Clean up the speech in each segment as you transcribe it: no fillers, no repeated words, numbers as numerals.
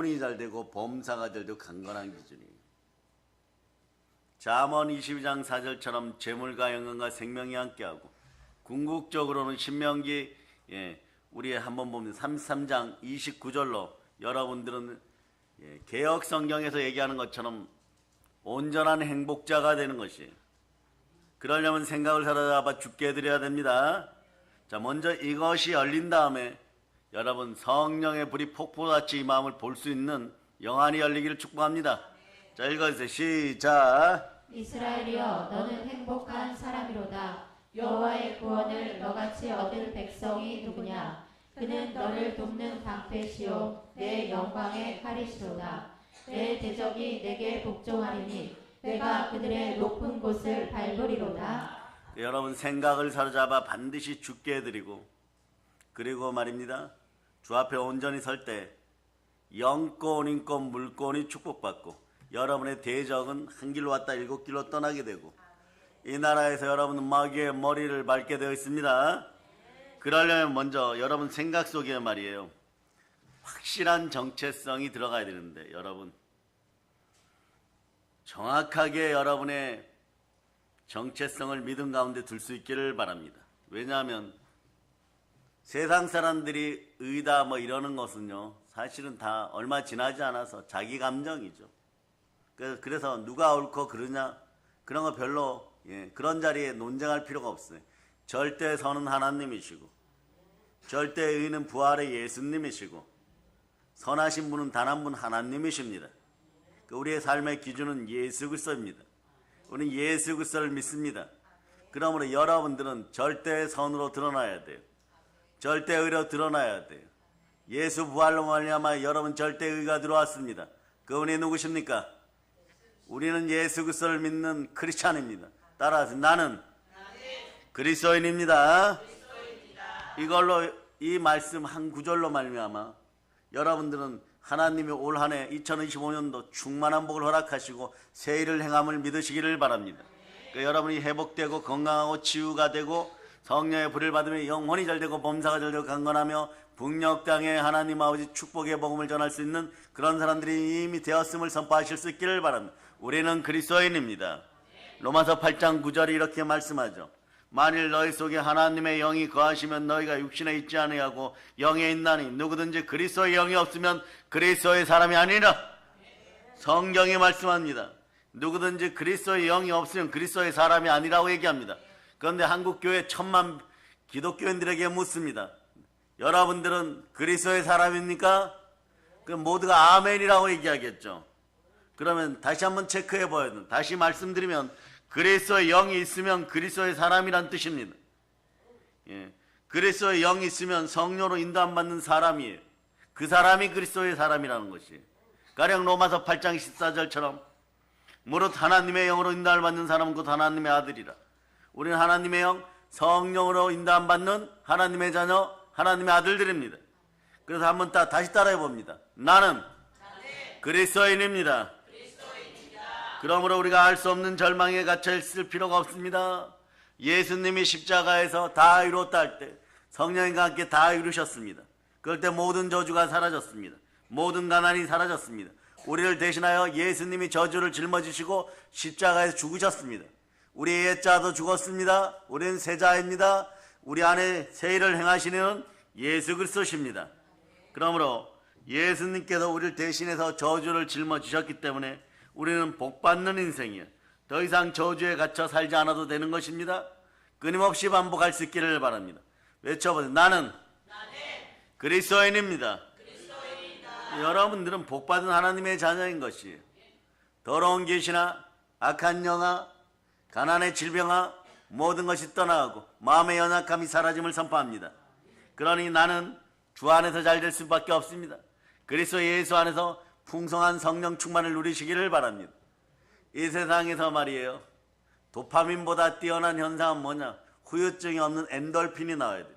영혼이 잘 되고 범사가 잘 되고 강건한 기준이에요. 잠언 22장 4절처럼 재물과 영광과 생명이 함께하고, 궁극적으로는 신명기 우리 한번 보면 33장 29절로 여러분들은 개역 성경에서 얘기하는 것처럼 온전한 행복자가 되는 것이에요. 그러려면 생각을 사로잡아 죽게 해드려야 됩니다. 자, 먼저 이것이 열린 다음에 여러분 성령의 불이 폭포같이 이 마음을 볼 수 있는 영안이 열리기를 축복합니다. 자, 읽어주세요. 시작. 이스라엘이여, 너는 행복한 사람이로다. 여호와의 구원을 너같이 얻을 백성이 누구냐? 그는 너를 돕는 방패시요 내 영광의 칼이시로다. 내 대적이 내게 복종하리니 내가 그들의 높은 곳을 밟으리로다. 여러분 생각을 사로잡아 반드시 죽게 해드리고, 그리고 말입니다, 주 앞에 온전히 설 때 영권, 인권, 물권이 축복받고 여러분의 대적은 한 길로 왔다 7길로 떠나게 되고, 이 나라에서 여러분은 마귀의 머리를 밟게 되어 있습니다. 그러려면 먼저 여러분 생각 속에 말이에요, 확실한 정체성이 들어가야 되는데, 여러분 정확하게 여러분의 정체성을 믿음 가운데 둘 수 있기를 바랍니다. 왜냐하면 세상 사람들이 의다 뭐 이러는 것은요, 사실은 다 얼마 지나지 않아서 자기 감정이죠. 그래서 누가 옳고 그르냐 그런 거 별로 그런 자리에 논쟁할 필요가 없어요. 절대 선은 하나님이시고 절대 의는 부활의 예수님이시고 선하신 분은 단 한 분 하나님이십니다. 우리의 삶의 기준은 예수 그리스도입니다. 우리는 예수 그리스도를 믿습니다. 그러므로 여러분들은 절대 선으로 드러나야 돼요. 절대 의로 드러나야 돼요. 예수 부활로 말미암아 여러분 절대 의가 들어왔습니다. 그분이 누구십니까? 우리는 예수 그리스도를 믿는 크리스찬입니다. 따라서 나는 그리스도인입니다. 이걸로 이 말씀 한 구절로 말미암아 여러분들은 하나님이 올 한 해 2025년도 충만한 복을 허락하시고 새 일을 행함을 믿으시기를 바랍니다. 여러분이 회복되고 건강하고 치유가 되고 성령의 불을 받으며 영혼이 잘되고 범사가 잘되고 강건하며 북녘 땅에 하나님 아버지 축복의 복음을 전할 수 있는 그런 사람들이 이미 되었음을 선포하실 수 있기를 바랍니다. 우리는 그리스도인입니다. 로마서 8장 9절이 이렇게 말씀하죠. 만일 너희 속에 하나님의 영이 거하시면 너희가 육신에 있지 아니하고 영에 있나니 누구든지 그리스도의 영이 없으면 그리스도의 사람이 아니라. 성경이 말씀합니다. 누구든지 그리스도의 영이 없으면 그리스도의 사람이 아니라고 얘기합니다. 그런데 한국교회 1000만 기독교인들에게 묻습니다. 여러분들은 그리스도의 사람입니까? 그럼 모두가 아멘이라고 얘기하겠죠. 그러면 다시 한번 체크해 봐야 돼요. 다시 말씀드리면 그리스도의 영이 있으면 그리스도의 사람이란 뜻입니다. 그리스도의 영이 있으면 성령으로 인도받는 사람이에요. 그 사람이 그리스도의 사람이라는 것이에요. 가령 로마서 8장 14절처럼 무릇 하나님의 영으로 인도를 받는 사람은 곧 하나님의 아들이라. 우리는 하나님의 영, 성령으로 인도받는 하나님의 자녀, 하나님의 아들들입니다. 그래서 한번 다시 따라해 봅니다. 나는 그리스도인입니다. 그러므로 우리가 알 수 없는 절망에 갇혀 있을 필요가 없습니다. 예수님이 십자가에서 다 이루었다 할 때 성령과 함께 다 이루셨습니다. 그럴 때 모든 저주가 사라졌습니다. 모든 가난이 사라졌습니다. 우리를 대신하여 예수님이 저주를 짊어지시고 십자가에서 죽으셨습니다. 우리의 옛자도 죽었습니다. 우리는 새 자입니다. 우리 안에 새 일을 행하시는 예수 그리스도십니다. 그러므로 예수님께서 우리를 대신해서 저주를 짊어지셨기 때문에 우리는 복받는 인생이에요. 더 이상 저주에 갇혀 살지 않아도 되는 것입니다. 끊임없이 반복할 수 있기를 바랍니다. 외쳐보세요. 나는 그리스도인입니다. 여러분들은 복받은 하나님의 자녀인 것이에요. 더러운 계시나 악한 영아, 가난의 질병아 모든 것이 떠나가고 마음의 연약함이 사라짐을 선포합니다. 그러니 나는 주 안에서 잘 될 수밖에 없습니다. 그리스도 예수 안에서 풍성한 성령 충만을 누리시기를 바랍니다. 이 세상에서 말이에요, 도파민보다 뛰어난 현상은 뭐냐? 후유증이 없는 엔돌핀이 나와야 돼요.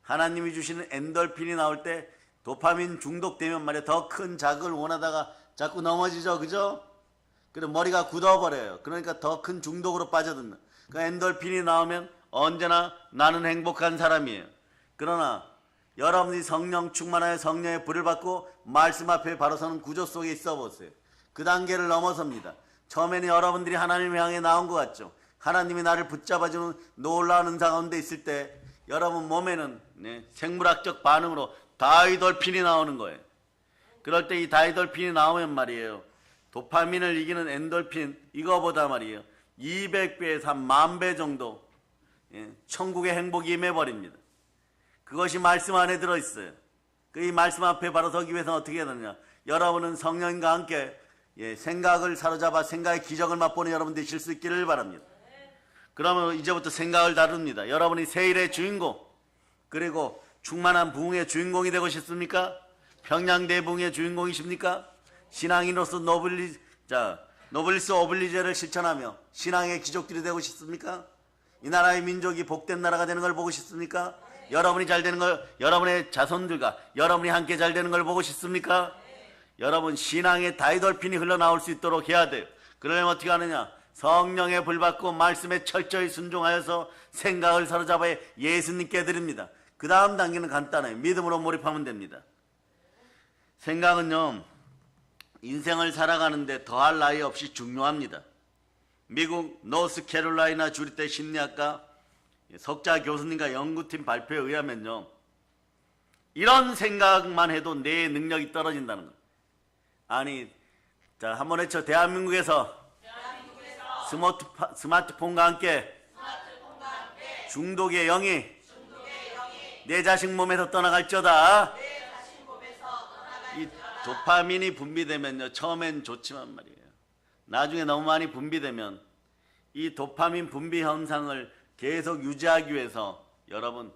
하나님이 주시는 엔돌핀이 나올 때 도파민 중독되면 말이에요, 더 큰 자극을 원하다가 자꾸 넘어지죠, 그죠? 그래서 머리가 굳어버려요. 그러니까 더 큰 중독으로 빠져든다. 그 엔돌핀이 나오면 언제나 나는 행복한 사람이에요. 그러나 여러분이 성령 충만하여 성령의 불을 받고 말씀 앞에 바로 서는 구조 속에 있어 보세요. 그 단계를 넘어섭니다. 처음에는 여러분들이 하나님을 향해 나온 것 같죠. 하나님이 나를 붙잡아주는 놀라운 은사 가운데 있을 때 여러분 몸에는 생물학적 반응으로 다이돌핀이 나오는 거예요. 그럴 때 이 다이돌핀이 나오면 말이에요, 도파민을 이기는 엔돌핀, 이거보다 말이에요 200배에서 한 10,000배 정도 천국의 행복이 임해버립니다. 그것이 말씀 안에 들어있어요. 이 말씀 앞에 바로 서기 위해서는 어떻게 해야 되느냐, 여러분은 성령과 함께 생각을 사로잡아 생각의 기적을 맛보는 여러분 되실 수 있기를 바랍니다. 그러면 이제부터 생각을 다룹니다. 여러분이 세일의 주인공, 그리고 충만한 부흥의 주인공이 되고 싶습니까? 평양대 부흥의 주인공이십니까? 신앙인으로서 노블리스 오블리제를 실천하며 신앙의 귀족들이 되고 싶습니까? 이 나라의 민족이 복된 나라가 되는 걸 보고 싶습니까? 여러분이 잘 되는 걸, 여러분의 자손들과 여러분이 함께 잘 되는 걸 보고 싶습니까? 여러분 신앙의 다이돌핀이 흘러나올 수 있도록 해야 돼요. 그러려면 어떻게 하느냐, 성령의 불 받고 말씀에 철저히 순종하여서 생각을 사로잡아 예수님께 드립니다. 그 다음 단계는 간단해요. 믿음으로 몰입하면 됩니다. 생각은요, 인생을 살아가는데 더할 나위 없이 중요합니다. 미국 노스캐롤라이나 주립대 심리학과 석자 교수님과 연구팀 발표에 의하면요, 이런 생각만 해도 내 능력이 떨어진다는 거예요. 아니, 자, 한번 해쳐. 대한민국에서 스마트폰과 함께 중독의 영이 내 자식 몸에서 떠나갈지어다. 이 도파민이 분비되면요, 처음엔 좋지만 말이에요, 나중에 너무 많이 분비되면 이 도파민 분비 현상을 계속 유지하기 위해서 여러분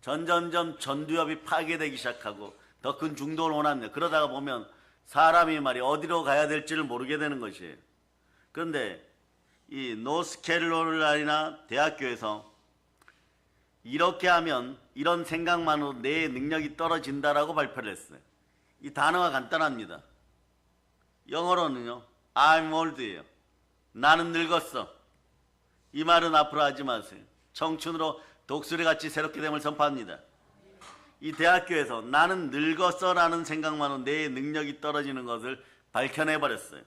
점점 전두엽이 파괴되기 시작하고 더 큰 중독을 원합니다. 그러다가 보면 사람이 말이에요, 어디로 가야 될지를 모르게 되는 것이에요. 그런데 이 노스캐롤라이나 대학교에서 이렇게 하면 이런 생각만으로 내 능력이 떨어진다라고 발표를 했어요. 이 단어가 간단합니다. 영어로는요, I'm old예요. 나는 늙었어. 이 말은 앞으로 하지 마세요. 청춘으로 독수리같이 새롭게 됨을 선포합니다. 이 대학교에서 나는 늙었어 라는 생각만으로 내 능력이 떨어지는 것을 밝혀내버렸어요.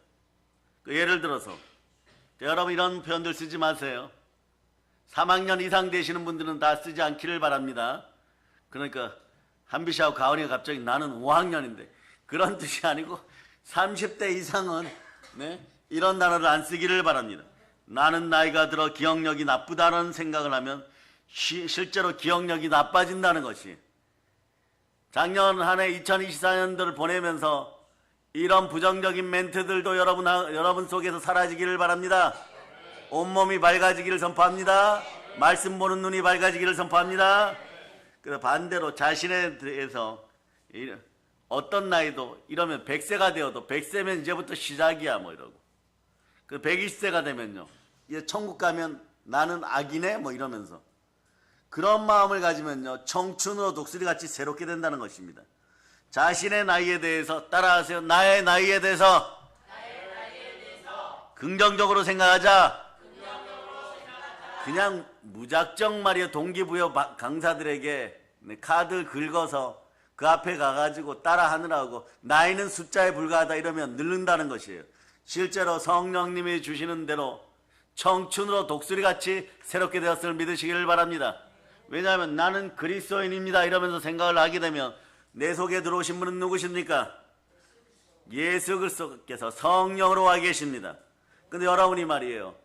예를 들어서 여러분 이런 표현들 쓰지 마세요. 3학년 이상 되시는 분들은 다 쓰지 않기를 바랍니다. 그러니까 한비 씨하고 가은이가 갑자기 나는 5학년인데 그런 뜻이 아니고 30대 이상은 이런 단어를 안 쓰기를 바랍니다. 나는 나이가 들어 기억력이 나쁘다는 생각을 하면 실제로 기억력이 나빠진다는 것이, 작년 한 해 2024년도를 보내면서 이런 부정적인 멘트들도 여러분 속에서 사라지기를 바랍니다. 온몸이 밝아지기를 선포합니다. 말씀 보는 눈이 밝아지기를 선포합니다. 그래서 반대로 자신에 대해서 어떤 나이도 이러면 100세가 되어도 100세면 이제부터 시작이야 뭐 이러고, 그 120세가 되면요, 이제 천국 가면 나는 악이네 뭐 이러면서 그런 마음을 가지면요, 청춘으로 독수리같이 새롭게 된다는 것입니다. 자신의 나이에 대해서 따라하세요. 나의 나이에 대해서 긍정적으로 생각하자. 그냥 무작정 말이야 동기부여 강사들에게 카드 긁어서 그 앞에 가가지고 따라하느라고 나이는 숫자에 불과하다 이러면 늙는다는 것이에요. 실제로 성령님이 주시는 대로 청춘으로 독수리같이 새롭게 되었음을 믿으시기를 바랍니다. 왜냐하면 나는 그리스도인입니다 이러면서 생각을 하게 되면 내 속에 들어오신 분은 누구십니까? 예수 그리스도께서 성령으로 와 계십니다. 근데 여러분이 말이에요,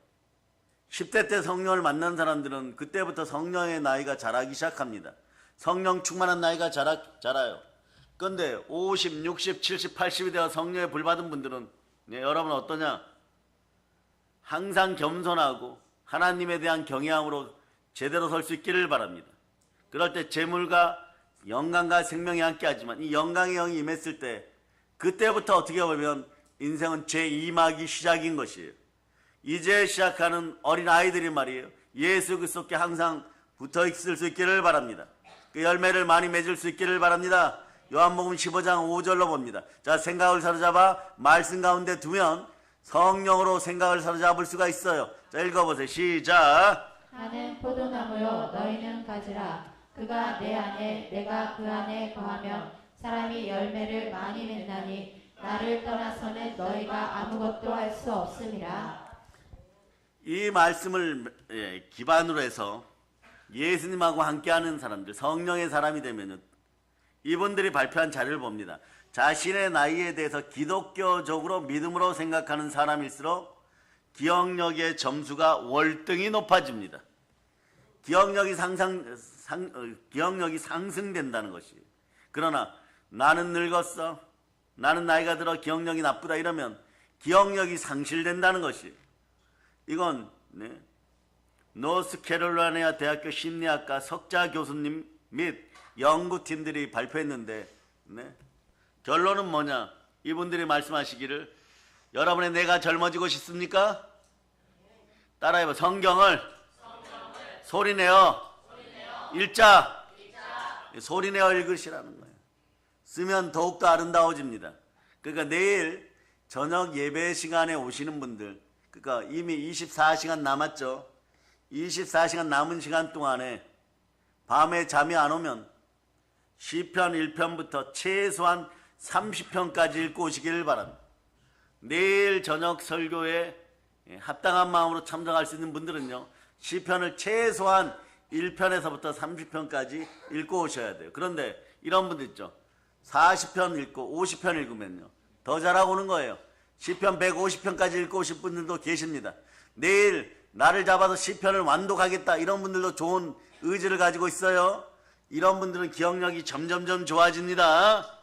10대 때 성령을 만난 사람들은 그때부터 성령의 나이가 자라기 시작합니다. 성령 충만한 나이가 자라요. 그런데 50, 60, 70, 80이 되어 성령의 불 받은 분들은 여러분 어떠냐? 항상 겸손하고 하나님에 대한 경외함으로 제대로 설 수 있기를 바랍니다. 그럴 때 재물과 영광과 생명이 함께하지만 이 영광의 영이 임했을 때 그때부터 어떻게 보면 인생은 제2막이 시작인 것이에요. 이제 시작하는 어린 아이들이 말이에요, 예수 그리스도께 항상 붙어 있을 수 있기를 바랍니다. 그 열매를 많이 맺을 수 있기를 바랍니다. 요한복음 15장 5절로 봅니다. 자, 생각을 사로잡아 말씀 가운데 두면 성령으로 생각을 사로잡을 수가 있어요. 자, 읽어보세요. 시작. 나는 포도나무요 너희는 가지라. 그가 내 안에 내가 그 안에 거하면 사람이 열매를 많이 맺나니 나를 떠나서는 너희가 아무것도 할 수 없음이라. 이 말씀을 기반으로 해서 예수님하고 함께하는 사람들, 성령의 사람이 되면은 이분들이 발표한 자료를 봅니다. 자신의 나이에 대해서 기독교적으로 믿음으로 생각하는 사람일수록 기억력의 점수가 월등히 높아집니다. 기억력이 상승된다는 것이. 그러나 나는 늙었어, 나는 나이가 들어 기억력이 나쁘다 이러면 기억력이 상실된다는 것이. 이건 노스캐롤라이나 대학교 심리학과 석자 교수님 및 연구팀들이 발표했는데 결론은 뭐냐? 이분들이 말씀하시기를, 여러분의 내가 젊어지고 싶습니까? 따라해봐. 성경을 소리내어 읽자. 소리내어 읽으시라는 거예요. 쓰면 더욱더 아름다워집니다. 그러니까 내일 저녁 예배 시간에 오시는 분들, 그러니까 이미 24시간 남았죠. 24시간 남은 시간 동안에 밤에 잠이 안 오면 시편 1편부터 최소한 30편까지 읽고 오시기를 바랍니다. 내일 저녁 설교에 합당한 마음으로 참석할 수 있는 분들은요, 시편을 최소한 1편에서부터 30편까지 읽고 오셔야 돼요. 그런데 이런 분들 있죠. 40편 읽고 50편 읽으면요 더 잘하고 오는 거예요. 시편 150편까지 읽고 오실 분들도 계십니다. 내일 나를 잡아서 시편을 완독하겠다 이런 분들도 좋은 의지를 가지고 있어요. 이런 분들은 기억력이 점점점 좋아집니다.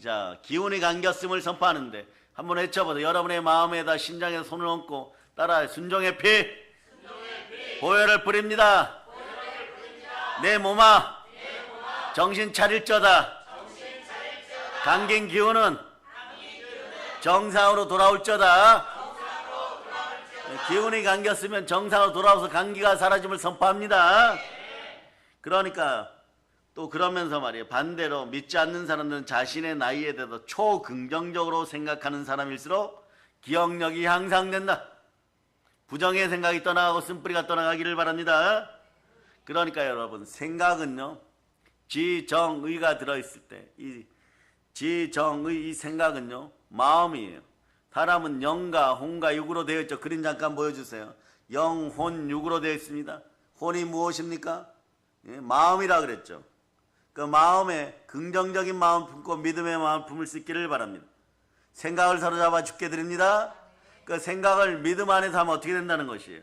자, 기운이 감겼음을 선포하는데 한번 외쳐보세요. 여러분의 마음에다 심장에 손을 얹고 따라해. 순종의 피, 보혈을 뿌립니다. 내 몸아, 정신 차릴저다. 감긴 기운은 정상으로 돌아올저다. 기운이 감겼으면 정상으로 돌아와서 감기가 사라짐을 선포합니다. 그러니까 또 그러면서 말이에요. 반대로 믿지 않는 사람들은 자신의 나이에 대해서 초긍정적으로 생각하는 사람일수록 기억력이 향상된다. 부정의 생각이 떠나가고 쓴뿌리가 떠나가기를 바랍니다. 그러니까 여러분, 생각은요, 지정의가 들어있을 때 이 지정의 이 생각은요 마음이에요. 사람은 영과 혼과 육으로 되어 있죠. 그림 잠깐 보여주세요. 영, 혼, 육으로 되어 있습니다. 혼이 무엇입니까? 마음이라 그랬죠. 그 마음에 긍정적인 마음 품고 믿음의 마음 품을 수 있기를 바랍니다. 생각을 사로잡아 주께 드립니다. 그 생각을 믿음 안에서 하면 어떻게 된다는 것이에요.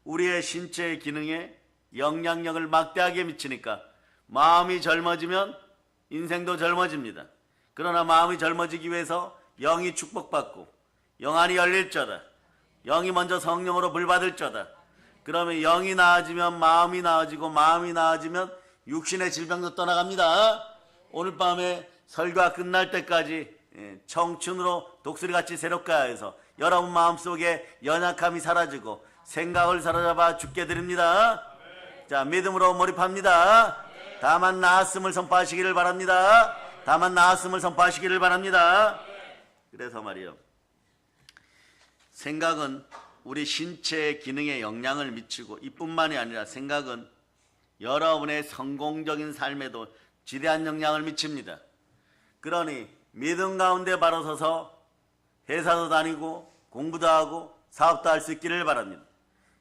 우리의 신체의 기능에 영향력을 막대하게 미치니까 마음이 젊어지면 인생도 젊어집니다. 그러나 마음이 젊어지기 위해서 영이 축복받고 영안이 열릴저다. 영이 먼저 성령으로 불받을저다. 그러면 영이 나아지면 마음이 나아지고 마음이 나아지면 육신의 질병도 떠나갑니다. 오늘 밤에 설교가 끝날 때까지 청춘으로 독수리같이 새롭게 해서 여러분 마음속에 연약함이 사라지고 생각을 사로잡아 주께 드립니다. 자, 믿음으로 몰입합니다. 다만 나았음을 선포하시기를 바랍니다. 다만 나았음을 선포하시기를 바랍니다. 그래서 말이요, 생각은 우리 신체의 기능에 영향을 미치고 이뿐만이 아니라 생각은 여러분의 성공적인 삶에도 지대한 영향을 미칩니다. 그러니 믿음 가운데 바로 서서 회사도 다니고 공부도 하고 사업도 할 수 있기를 바랍니다.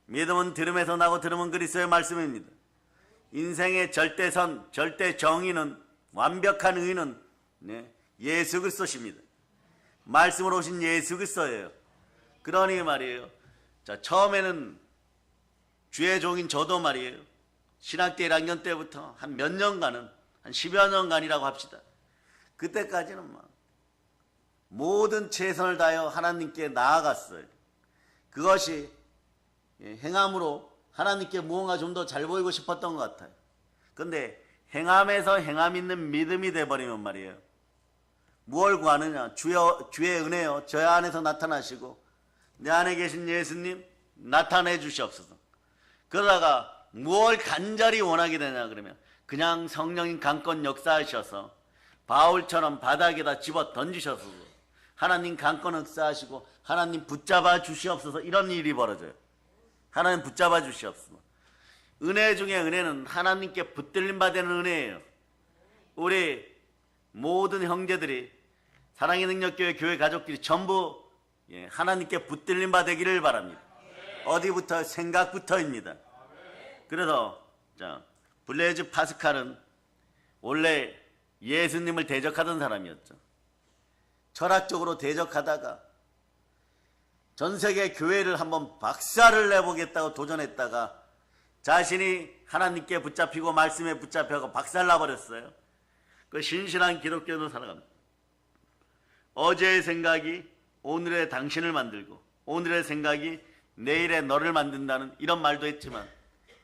믿음은 들음에서 나고 들음은 그리스도의 말씀입니다. 인생의 절대선, 절대 정의는, 완벽한 의는 예수 그리스도십니다. 말씀으로 오신 예수 그리스도예요. 그러니 말이에요, 자, 처음에는 주의 종인 저도 말이에요, 신학대 1학년 때부터 한 몇 년간은, 한 10여 년간이라고 합시다. 그때까지는 막 모든 최선을 다하여 하나님께 나아갔어요. 그것이 행함으로 하나님께 무언가 좀 더 잘 보이고 싶었던 것 같아요. 근데 행함에서 행함 있는 믿음이 돼버리면 말이에요, 무엇을 구하느냐? 주의 은혜요, 저 안에서 나타나시고 내 안에 계신 예수님 나타내 주시옵소서. 그러다가 무엇을 간절히 원하게 되냐 그러면 그냥 성령인 강권 역사하셔서 바울처럼 바닥에다 집어 던지셔서 하나님 강권 역사하시고 하나님 붙잡아 주시옵소서, 이런 일이 벌어져요. 하나님 붙잡아 주시옵소서. 은혜 중에 은혜는 하나님께 붙들림 받는 은혜예요. 우리 모든 형제들이 사랑의 능력교회 교회 가족들이 전부 하나님께 붙들림 받기를 바랍니다. 어디부터? 생각부터입니다. 그래서 블레이즈 파스칼은 원래 예수님을 대적하던 사람이었죠. 철학적으로 대적하다가 전 세계 교회를 한번 박살을 내보겠다고 도전했다가 자신이 하나님께 붙잡히고 말씀에 붙잡혀서 박살나버렸어요. 그 신실한 기독교도 살아갑니다. 어제의 생각이 오늘의 당신을 만들고 오늘의 생각이 내일의 너를 만든다는 이런 말도 했지만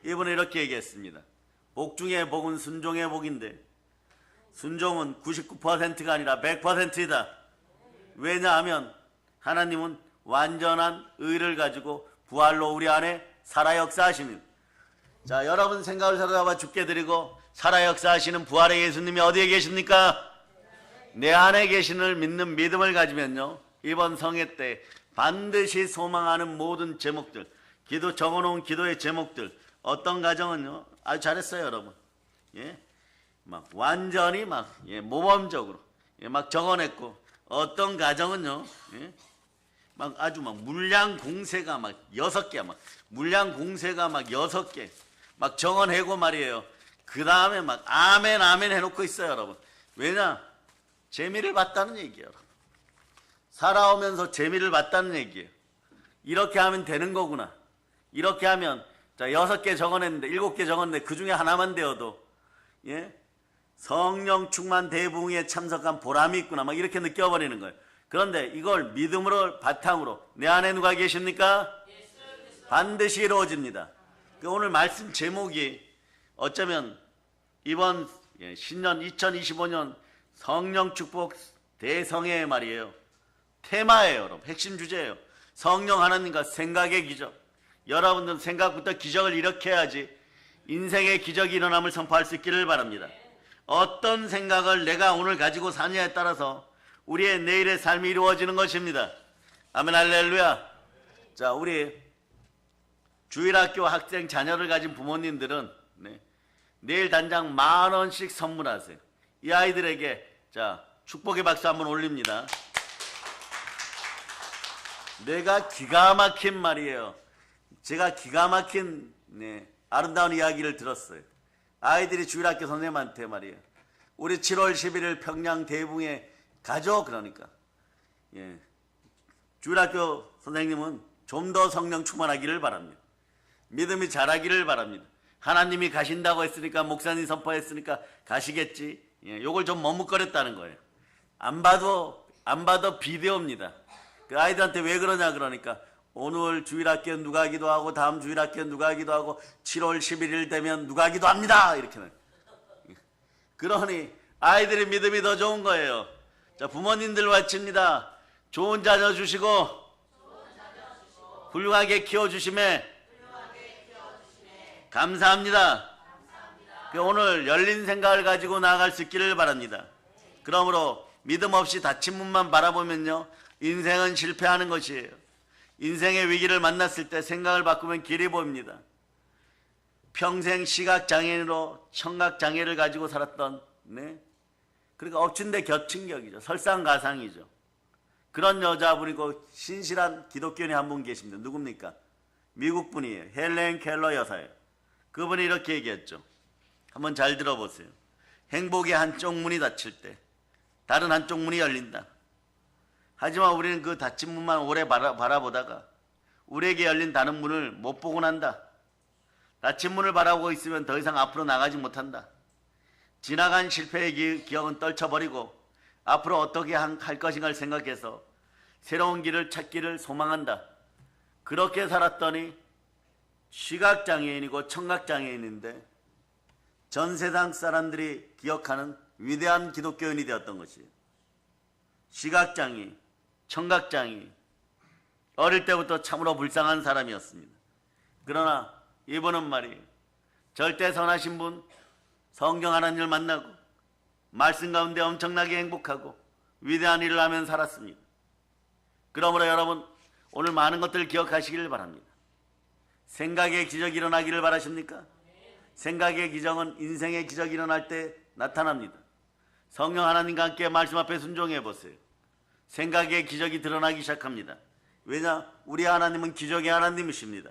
이번에 이렇게 얘기했습니다. 복 중에 복은 순종의 복인데 순종은 99%가 아니라 100%이다. 왜냐하면 하나님은 완전한 의를 가지고 부활로 우리 안에 살아 역사하시는, 자, 여러분 생각을 사로잡아 죽게 드리고 살아 역사하시는 부활의 예수님이 어디에 계십니까? 내 안에 계신을 믿는 믿음을 가지면요, 이번 성회 때 반드시 소망하는 모든 제목들, 기도 적어놓은 기도의 제목들, 어떤 가정은요 아주 잘했어요 여러분. 막 완전히 막 모범적으로 막 적어냈고, 어떤 가정은요 막 아주 막 물량 공세가 막 6개, 막 물량 공세가 막 6개 막 적어내고 말이에요. 그 다음에 막 아멘 아멘 해놓고 있어요 여러분. 왜냐? 재미를 봤다는 얘기예요. 살아오면서 재미를 봤다는 얘기예요. 이렇게 하면 되는 거구나. 이렇게 하면, 자, 6개 적어냈는데 7개 적었는데 그 중에 하나만 되어도 성령 충만 대부흥에 참석한 보람이 있구나, 막 이렇게 느껴버리는 거예요. 그런데 이걸 믿음으로 바탕으로 내 안에 누가 계십니까? 반드시 이루어집니다. 오늘 말씀 제목이 어쩌면 이번 신년 2025년 성령 축복 대성회의 말이에요. 테마예요 여러분. 핵심 주제예요. 성령 하나님과 생각의 기적. 여러분들은 생각부터 기적을 일으켜야지 인생의 기적이 일어남을 선포할 수 있기를 바랍니다. 어떤 생각을 내가 오늘 가지고 사느냐에 따라서 우리의 내일의 삶이 이루어지는 것입니다. 아멘 할렐루야. 자, 우리 주일학교 학생 자녀를 가진 부모님들은 내일 단장 10,000원씩 선물하세요. 이 아이들에게 자, 축복의 박수 한번 올립니다. 내가 기가 막힌 말이에요. 제가 기가 막힌 아름다운 이야기를 들었어요. 아이들이 주일학교 선생님한테 말이에요. 우리 7월 11일 평양 대붕에 가죠. 그러니까 주일학교 선생님은 좀 더 성령 충만하기를 바랍니다. 믿음이 자라기를 바랍니다. 하나님이 가신다고 했으니까, 목사님 선포했으니까 가시겠지. 요걸 좀 머뭇거렸다는 거예요. 안 봐도 비디오입니다. 그 아이들한테 왜 그러냐 그러니까 오늘 주일학교 누가 기도하고 다음 주일학교 누가 기도하고 7월 11일 되면 누가 기도합니다. 이렇게. 그러니 아이들의 믿음이 더 좋은 거예요. 자, 부모님들 와칩니다. 좋은 자녀 주시고 훌륭하게 키워주심에 감사합니다. 오늘 열린 생각을 가지고 나아갈 수 있기를 바랍니다. 그러므로 믿음 없이 닫힌 문만 바라보면요, 인생은 실패하는 것이에요. 인생의 위기를 만났을 때 생각을 바꾸면 길이 보입니다. 평생 시각장애인으로 청각장애를 가지고 살았던, 그러니까 엎친 데 겹친 격이죠. 설상가상이죠. 그런 여자분이고 신실한 기독교인이 한 분 계십니다. 누굽니까? 미국 분이에요. 헬렌 켈러 여사예요. 그분이 이렇게 얘기했죠. 한번 잘 들어보세요. 행복의 한쪽 문이 닫힐 때 다른 한쪽 문이 열린다. 하지만 우리는 그 닫힌 문만 오래 바라보다가 우리에게 열린 다른 문을 못 보곤 한다. 닫힌 문을 바라보고 있으면 더 이상 앞으로 나가지 못한다. 지나간 실패의 기억은 떨쳐버리고 앞으로 어떻게 할 것인가를 생각해서 새로운 길을 찾기를 소망한다. 그렇게 살았더니 시각장애인이고 청각장애인인데 전 세상 사람들이 기억하는 위대한 기독교인이 되었던 것이에요. 시각장애인, 청각장애인, 어릴 때부터 참으로 불쌍한 사람이었습니다. 그러나 이분은 말이에요, 절대 선하신 분, 성경 하나님을 만나고 말씀 가운데 엄청나게 행복하고 위대한 일을 하며 살았습니다. 그러므로 여러분, 오늘 많은 것들을 기억하시기를 바랍니다. 생각의 기적이 일어나기를 바라십니까? 생각의 기적은 인생의 기적이 일어날 때 나타납니다. 성령 하나님과 함께 말씀 앞에 순종해 보세요. 생각의 기적이 드러나기 시작합니다. 왜냐? 우리 하나님은 기적의 하나님이십니다.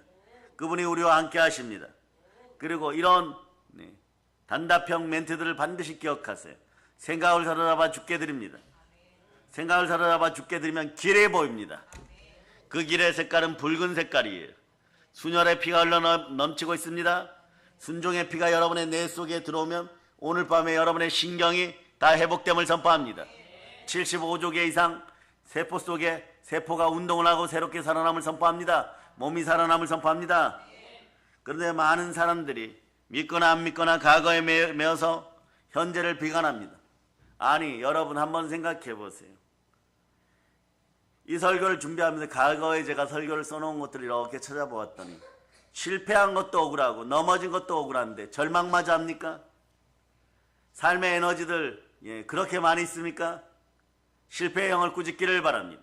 그분이 우리와 함께 하십니다. 그리고 이런 단답형 멘트들을 반드시 기억하세요. 생각을 사로잡아 죽게 드립니다. 생각을 사로잡아 죽게 드리면 길에 보입니다. 그 길의 색깔은 붉은 색깔이에요. 순혈의 피가 흘러 넘치고 있습니다. 순종의 피가 여러분의 뇌 속에 들어오면 오늘 밤에 여러분의 신경이 다 회복됨을 선포합니다. 75조 개 이상 세포 속에 세포가 운동을 하고 새롭게 살아남을 선포합니다. 몸이 살아남을 선포합니다. 그런데 많은 사람들이 믿거나 안 믿거나 과거에 매어서 현재를 비관합니다. 아니, 여러분 한번 생각해 보세요. 이 설교를 준비하면서 과거에 제가 설교를 써놓은 것들을 이렇게 찾아보았더니 실패한 것도 억울하고 넘어진 것도 억울한데 절망마저 합니까? 삶의 에너지들 그렇게 많이 있습니까? 실패의 영을 꾸짖기를 바랍니다.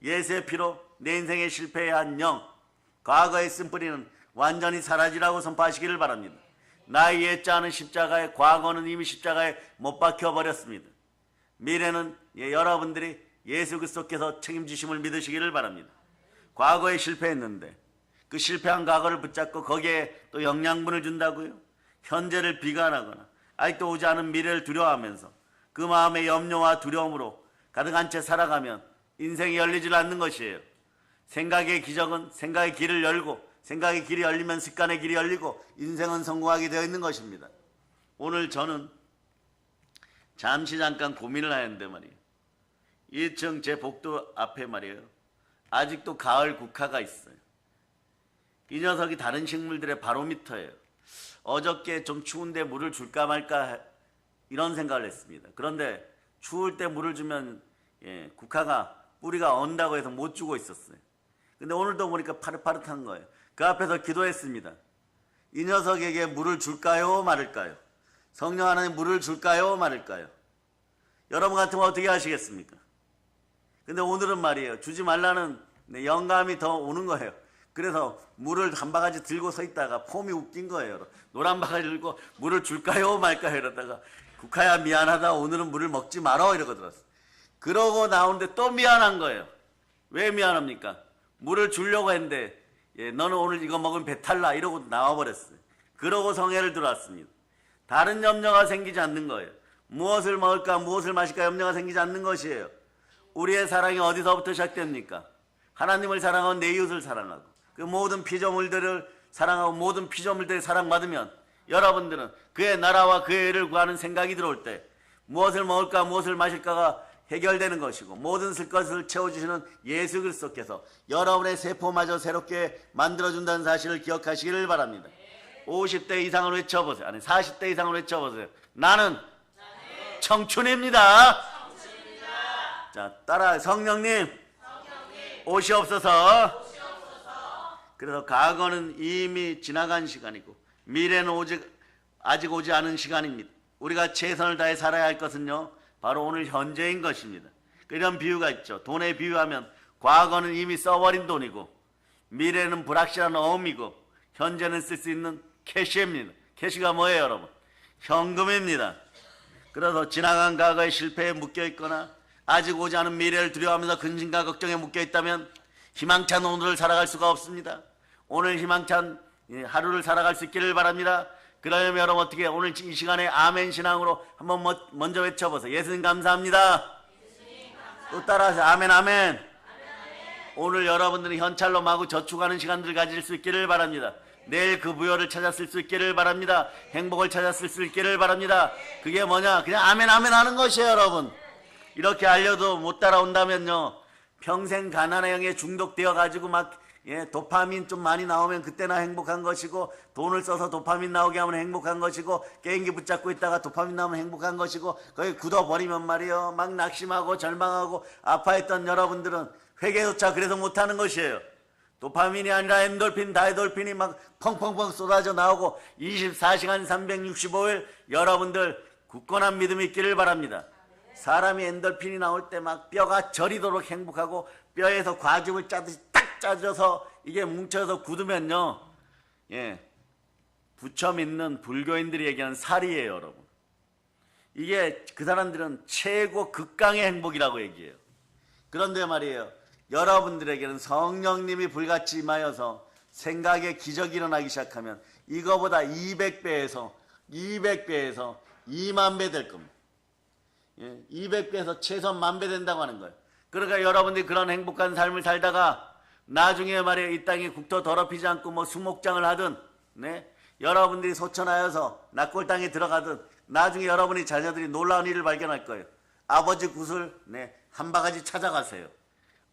예수의 피로 내 인생의 실패의 한 영, 과거의 쓴뿌리는 완전히 사라지라고 선포하시기를 바랍니다. 나의 옛자는 십자가에, 과거는 이미 십자가에 못 박혀버렸습니다. 미래는 여러분들이 예수 그리스도께서 책임지심을 믿으시기를 바랍니다. 과거에 실패했는데 그 실패한 과거를 붙잡고 거기에 또 영양분을 준다고요? 현재를 비관하거나 아직도 오지 않은 미래를 두려워하면서 그 마음의 염려와 두려움으로 가득한 채 살아가면 인생이 열리질 않는 것이에요. 생각의 기적은 생각의 길을 열고 생각의 길이 열리면 습관의 길이 열리고 인생은 성공하게 되어 있는 것입니다. 오늘 저는 잠깐 고민을 하는데 말이에요. 2층 제 복도 앞에 말이에요. 아직도 가을 국화가 있어요. 이 녀석이 다른 식물들의 바로미터예요. 어저께 좀 추운데 물을 줄까 말까 이런 생각을 했습니다. 그런데 추울 때 물을 주면 국화가 뿌리가 언다고 해서 못 주고 있었어요. 근데 오늘도 보니까 파릇파릇한 거예요. 그 앞에서 기도했습니다. 이 녀석에게 물을 줄까요 말을까요? 성령 하나님 물을 줄까요 말을까요? 여러분 같으면 어떻게 하시겠습니까? 근데 오늘은 말이에요. 주지 말라는 영감이 더 오는 거예요. 그래서 물을 한 바가지 들고 서 있다가 폼이 웃긴 거예요. 노란 바가지 들고 물을 줄까요 말까요 이러다가 국화야 미안하다 오늘은 물을 먹지 말어 이러고 들었어요. 그러고 나오는데 또 미안한 거예요. 왜 미안합니까? 물을 주려고 했는데 너는 오늘 이거 먹으면 배탈 나 이러고 나와버렸어요. 그러고 성회를 들어왔습니다. 다른 염려가 생기지 않는 거예요. 무엇을 먹을까 무엇을 마실까 염려가 생기지 않는 것이에요. 우리의 사랑이 어디서부터 시작됩니까? 하나님을 사랑하고 내 이웃을 사랑하고 그 모든 피조물들을 사랑하고 모든 피조물들이 사랑받으면 여러분들은 그의 나라와 그의 의를 구하는 생각이 들어올 때 무엇을 먹을까 무엇을 마실까가 해결되는 것이고 모든 쓸 것을 채워주시는 예수 그리스도께서 여러분의 세포마저 새롭게 만들어준다는 사실을 기억하시기를 바랍니다. 50대 이상을 외쳐보세요. 아니 40대 이상을 외쳐보세요. 나는 청춘입니다. 자, 따라 성령님 오시옵소서. 그래서 과거는 이미 지나간 시간이고 미래는 아직 오지 않은 시간입니다. 우리가 최선을 다해 살아야 할 것은요 바로 오늘 현재인 것입니다. 이런 비유가 있죠. 돈에 비유하면 과거는 이미 써버린 돈이고 미래는 불확실한 어음이고 현재는 쓸 수 있는 캐시입니다. 캐시가 뭐예요 여러분? 현금입니다. 그래서 지나간 과거의 실패에 묶여있거나 아직 오지 않은 미래를 두려워하면서 근심과 걱정에 묶여있다면 희망찬 오늘을 살아갈 수가 없습니다. 오늘 희망찬 하루를 살아갈 수 있기를 바랍니다. 그러려면 여러분 어떻게 오늘 이 시간에 아멘 신앙으로 한번 먼저 외쳐보세요. 예수님 감사합니다. 또 따라하세요. 아멘 아멘. 오늘 여러분들이 현찰로 마구 저축하는 시간들 가질 수 있기를 바랍니다. 내일 그 부여를 찾았을 수 있기를 바랍니다. 행복을 찾았을 수 있기를 바랍니다. 그게 뭐냐? 그냥 아멘 아멘 하는 것이에요 여러분. 이렇게 알려도 못 따라온다면요 평생 가난의 영에 중독되어 가지고 막 도파민 좀 많이 나오면 그때나 행복한 것이고 돈을 써서 도파민 나오게 하면 행복한 것이고 게임기 붙잡고 있다가 도파민 나오면 행복한 것이고 거기 굳어버리면 말이에요 막 낙심하고 절망하고 아파했던 여러분들은 회개조차 그래서 못하는 것이에요. 도파민이 아니라 엔돌핀, 다이돌핀이 막 펑펑펑 쏟아져 나오고 24시간 365일 여러분들 굳건한 믿음이 있기를 바랍니다. 사람이 엔돌핀이 나올 때 막 뼈가 저리도록 행복하고 뼈에서 과즙을 짜듯이 딱 짜져서 이게 뭉쳐서 굳으면요 부처 믿는 불교인들이 얘기하는 살이에요, 여러분. 이게 그 사람들은 최고 극강의 행복이라고 얘기해요. 그런데 말이에요, 여러분들에게는 성령님이 불같이 임하여서 생각에 기적이 일어나기 시작하면 이거보다 200배에서 2만 배 될 겁니다. 200배에서 최소한 10,000배 된다고 하는 거예요. 그러니까 여러분들이 그런 행복한 삶을 살다가 나중에 말이에요, 이 땅에 국토 더럽히지 않고 뭐 수목장을 하든, 네? 여러분들이 소천하여서 낙골 땅에 들어가든 나중에 여러분의 자녀들이 놀라운 일을 발견할 거예요. 아버지 굿을 한 바가지 찾아가세요.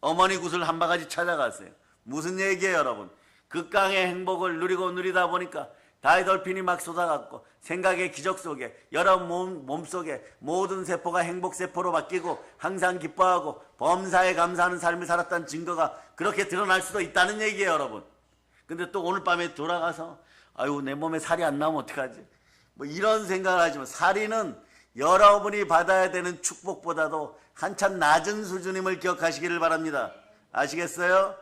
어머니 굿을 한 바가지 찾아가세요. 무슨 얘기예요, 여러분? 극강의 행복을 누리고 누리다 보니까 다이돌핀이 막 쏟아갔고 생각의 기적 속에 여러분 몸속에 모든 세포가 행복세포로 바뀌고 항상 기뻐하고 범사에 감사하는 삶을 살았다는 증거가 그렇게 드러날 수도 있다는 얘기예요, 여러분. 근데 또 오늘 밤에 돌아가서 아유, 내 몸에 살이 안 나오면 어떡하지? 뭐 이런 생각을 하지만 살이는 여러분이 받아야 되는 축복보다도 한참 낮은 수준임을 기억하시기를 바랍니다. 아시겠어요?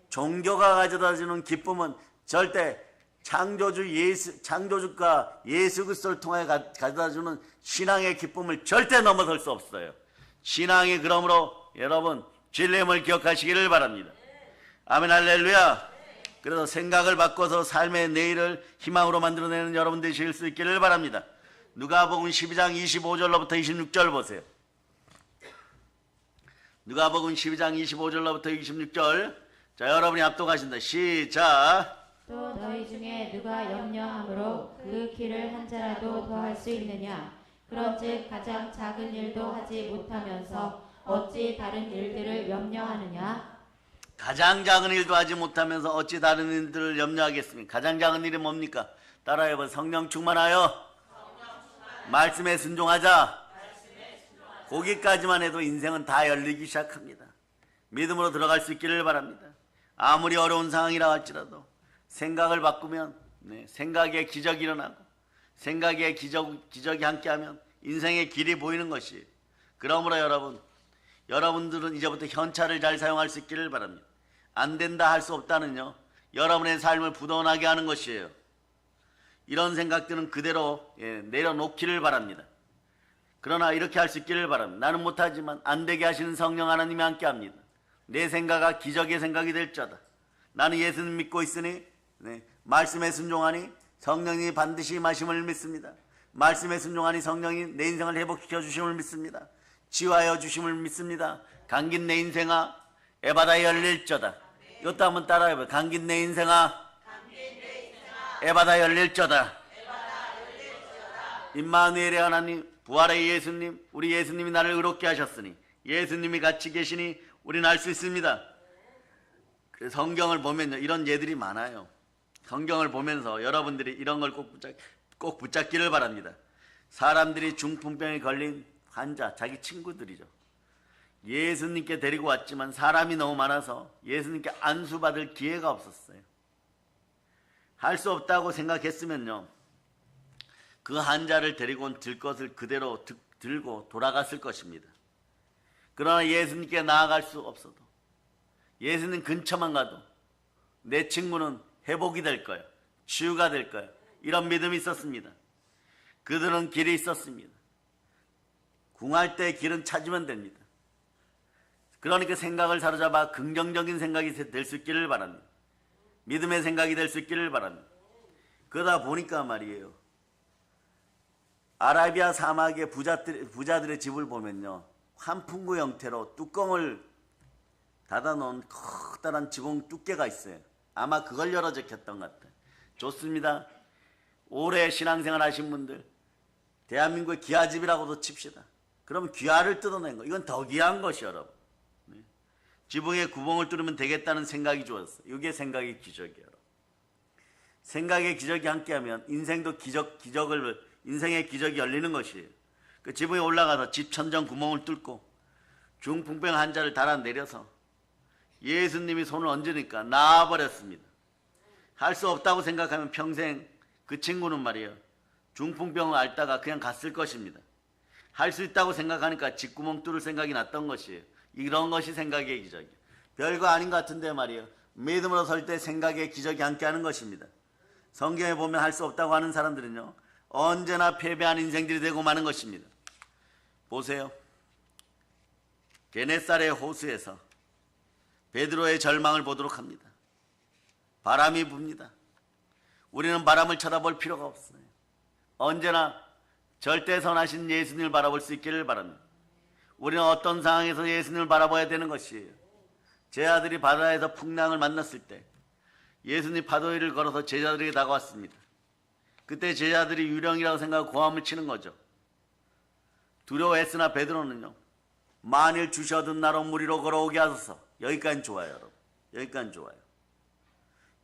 종교가 가져다주는 기쁨은 절대 창조주가 예수 그리스도를 통해 가져다주는 신앙의 기쁨을 절대 넘어설 수 없어요. 신앙이 그러므로 여러분 진리임을 기억하시기를 바랍니다. 아멘, 할렐루야. 그래서 생각을 바꿔서 삶의 내일을 희망으로 만들어내는 여러분 되실 수 있기를 바랍니다. 누가복음 12장 25절로부터 26절 보세요. 누가복음 12장 25절로부터 26절. 자, 여러분이 압독하신다. 시작. 또 너희 중에 누가 염려함으로 그 길을 한 자라도 더 할 수 있느냐? 그런즉 가장 작은 일도 하지 못하면서 어찌 다른 일들을 염려하느냐? 가장 작은 일도 하지 못하면서 어찌 다른 일들을 염려하겠습니까? 가장 작은 일이 뭡니까? 따라해봐. 성령 충만하여 말씀에 순종하자. 거기까지만 해도 인생은 다 열리기 시작합니다. 믿음으로 들어갈 수 있기를 바랍니다. 아무리 어려운 상황이라 할지라도 생각을 바꾸면 생각에 기적이 일어나고 생각에 기적이 함께하면 인생의 길이 보이는 것이에요. 그러므로 여러분들은 이제부터 현찰을 잘 사용할 수 있기를 바랍니다. 안 된다 할 수 없다는요, 여러분의 삶을 부도나게 하는 것이에요. 이런 생각들은 그대로 내려놓기를 바랍니다. 그러나 이렇게 할 수 있기를 바랍니다. 나는 못하지만 안 되게 하시는 성령 하나님이 함께합니다. 내 생각이 기적의 생각이 될자다. 나는 예수님 믿고 있으니 말씀에 순종하니 성령이 반드시 임하심을 믿습니다. 말씀에 순종하니 성령이 내 인생을 회복시켜 주심을 믿습니다. 치유하여 주심을 믿습니다. 감긴 내 인생아 에바다 열릴저다. 이것도 한번 따라해봐요. 감긴 내 인생아 에바다 열릴저다. 임마누엘의 하나님, 부활의 예수님, 우리 예수님이 나를 의롭게 하셨으니 예수님이 같이 계시니 우리는 알 수 있습니다. 성경을 보면요, 이런 예들이 많아요. 성경을 보면서 여러분들이 이런 걸 꼭 붙잡기를 바랍니다. 사람들이 중풍병에 걸린 환자, 자기 친구들이죠. 예수님께 데리고 왔지만 사람이 너무 많아서 예수님께 안수받을 기회가 없었어요. 할 수 없다고 생각했으면요, 그 환자를 데리고 온 들것을 그대로 들고 돌아갔을 것입니다. 그러나 예수님께 나아갈 수 없어도 예수님 근처만 가도 내 친구는 회복이 될 거야, 치유가 될 거야, 이런 믿음이 있었습니다. 그들은 길이 있었습니다. 궁할 때 길은 찾으면 됩니다. 그러니까 생각을 사로잡아 긍정적인 생각이 될 수 있기를 바랍니다. 믿음의 생각이 될 수 있기를 바랍니다. 그러다 보니까 말이에요, 아라비아 사막의 부자들의 집을 보면요, 환풍구 형태로 뚜껑을 닫아놓은 커다란 지붕 두께가 있어요. 아마 그걸 열어 제꼈던 것 같아요. 좋습니다. 오래 신앙생활 하신 분들, 대한민국의 귀하집이라고도 칩시다. 그럼 귀하를 뜯어낸 거, 이건 더 귀한 것이 여러분. 지붕에 구멍을 뚫으면 되겠다는 생각이 좋았어요. 이게 생각의 기적이에요. 생각의 기적이 함께하면 인생도 인생의 기적이 열리는 것이에요. 그 지붕에 올라가서 집 천정 구멍을 뚫고 중풍병 환자를 달아내려서 예수님이 손을 얹으니까 나아버렸습니다. 할 수 없다고 생각하면 평생 그 친구는 말이에요, 중풍병을 앓다가 그냥 갔을 것입니다. 할 수 있다고 생각하니까 집구멍 뚫을 생각이 났던 것이에요. 이런 것이 생각의 기적이에요. 별거 아닌 것 같은데 말이에요, 믿음으로 설 때 생각의 기적이 함께하는 것입니다. 성경에 보면 할 수 없다고 하는 사람들은요, 언제나 패배한 인생들이 되고 마는 것입니다. 보세요. 게네사렛 호수에서 베드로의 절망을 보도록 합니다. 바람이 붑니다. 우리는 바람을 쳐다볼 필요가 없어요. 언제나 절대 선하신 예수님을 바라볼 수 있기를 바랍니다. 우리는 어떤 상황에서 예수님을 바라봐야 되는 것이에요. 제 아들이 바다에서 풍랑을 만났을 때 예수님 파도 위를 걸어서 제자들에게 다가왔습니다. 그때 제자들이 유령이라고 생각하고 고함을 치는 거죠. 두려워했으나 베드로는요, 만일 주셔든 나로 물 위로 걸어오게 하소서. 여기까지 좋아요, 여러분. 여기까지 좋아요.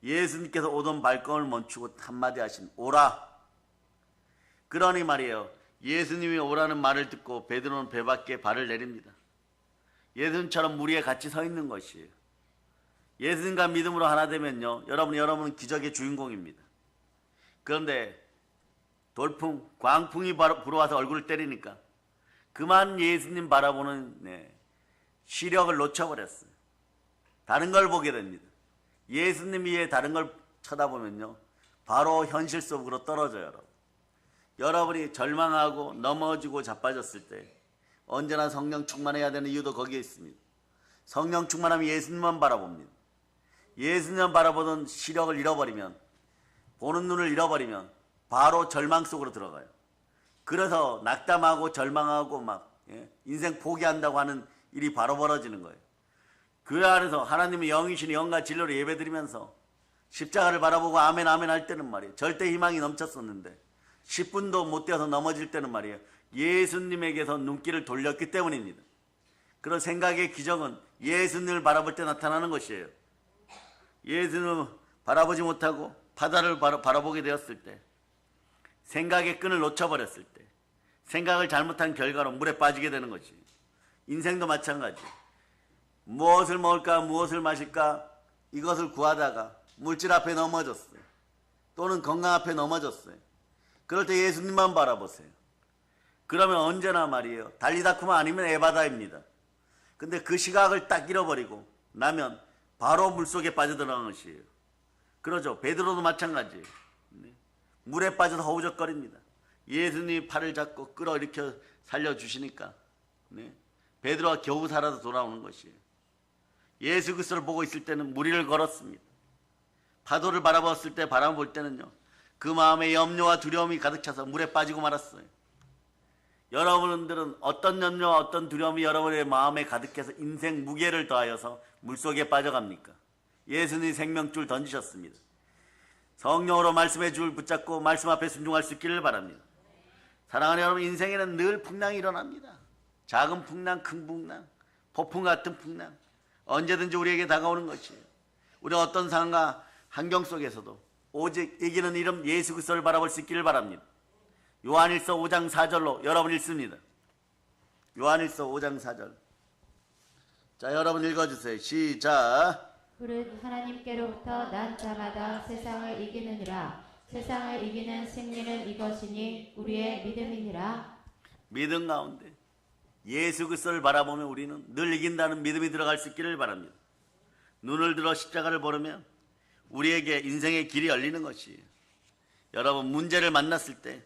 예수님께서 오던 발걸음을 멈추고 한마디 하신 오라. 그러니 말이에요, 예수님이 오라는 말을 듣고 베드로는 배 밖에 발을 내립니다. 예수님처럼 물 위에 같이 서 있는 것이에요. 예수님과 믿음으로 하나 되면요, 여러분은 기적의 주인공입니다. 그런데 돌풍, 광풍이 불어와서 얼굴을 때리니까 그만 예수님 바라보는 시력을 놓쳐버렸어요. 다른 걸 보게 됩니다. 예수님 위에 다른 걸 쳐다보면요, 바로 현실 속으로 떨어져요, 여러분. 여러분이 절망하고 넘어지고 자빠졌을 때 언제나 성령 충만해야 되는 이유도 거기에 있습니다. 성령 충만하면 예수님만 바라봅니다. 예수님만 바라보던 시력을 잃어버리면, 보는 눈을 잃어버리면 바로 절망 속으로 들어가요. 그래서 낙담하고 절망하고 막 인생 포기한다고 하는 일이 바로 벌어지는 거예요. 그 안에서 하나님의 영이신 영과 진리로 예배드리면서 십자가를 바라보고 아멘 아멘 할 때는 말이에요, 절대 희망이 넘쳤었는데 10분도 못 뛰어서 넘어질 때는 말이에요, 예수님에게서 눈길을 돌렸기 때문입니다. 그런 생각의 기적은 예수님을 바라볼 때 나타나는 것이에요. 예수님을 바라보지 못하고 바다를 바라보게 되었을 때, 생각의 끈을 놓쳐버렸을 때, 생각을 잘못한 결과로 물에 빠지게 되는 것이, 인생도 마찬가지. 무엇을 먹을까, 무엇을 마실까, 이것을 구하다가 물질 앞에 넘어졌어요. 또는 건강 앞에 넘어졌어요. 그럴 때 예수님만 바라보세요. 그러면 언제나 말이에요, 달리다쿠마 아니면 에바다입니다. 근데 그 시각을 딱 잃어버리고 나면 바로 물속에 빠져들어가는 것이에요. 그러죠. 베드로도 마찬가지예요. 물에 빠져서 허우적거립니다. 예수님이 팔을 잡고 끌어일으켜 살려주시니까 베드로가 겨우 살아서 돌아오는 것이에요. 예수 그리스도를 보고 있을 때는 물 위를 걸었습니다. 파도를 바라봤을 때, 바람을 볼 때는요, 그 마음에 염려와 두려움이 가득 차서 물에 빠지고 말았어요. 여러분들은 어떤 염려와 어떤 두려움이 여러분의 마음에 가득해서 인생 무게를 더하여서 물속에 빠져갑니까? 예수님이 생명줄 던지셨습니다. 성령으로 말씀의 줄 붙잡고 말씀 앞에 순종할 수 있기를 바랍니다. 사랑하는 여러분, 인생에는 늘 풍랑이 일어납니다. 작은 풍랑, 큰 풍랑, 폭풍 같은 풍랑, 언제든지 우리에게 다가오는 것이에요. 우리는 어떤 상황과 환경 속에서도 오직 이기는 이름 예수 그리스도를 바라볼 수 있기를 바랍니다. 요한일서 5장 4절로 여러분 읽습니다. 요한일서 5장 4절. 자, 여러분 읽어주세요. 시작. 그릇 하나님께로부터 난 자마다 세상을 이기느니라. 세상을 이기는 승리는 이것이니 우리의 믿음이니라. 믿음 가운데 예수 그리스도를 바라보면 우리는 늘 이긴다는 믿음이 들어갈 수 있기를 바랍니다. 눈을 들어 십자가를 보려면 우리에게 인생의 길이 열리는 것이에요. 여러분, 문제를 만났을 때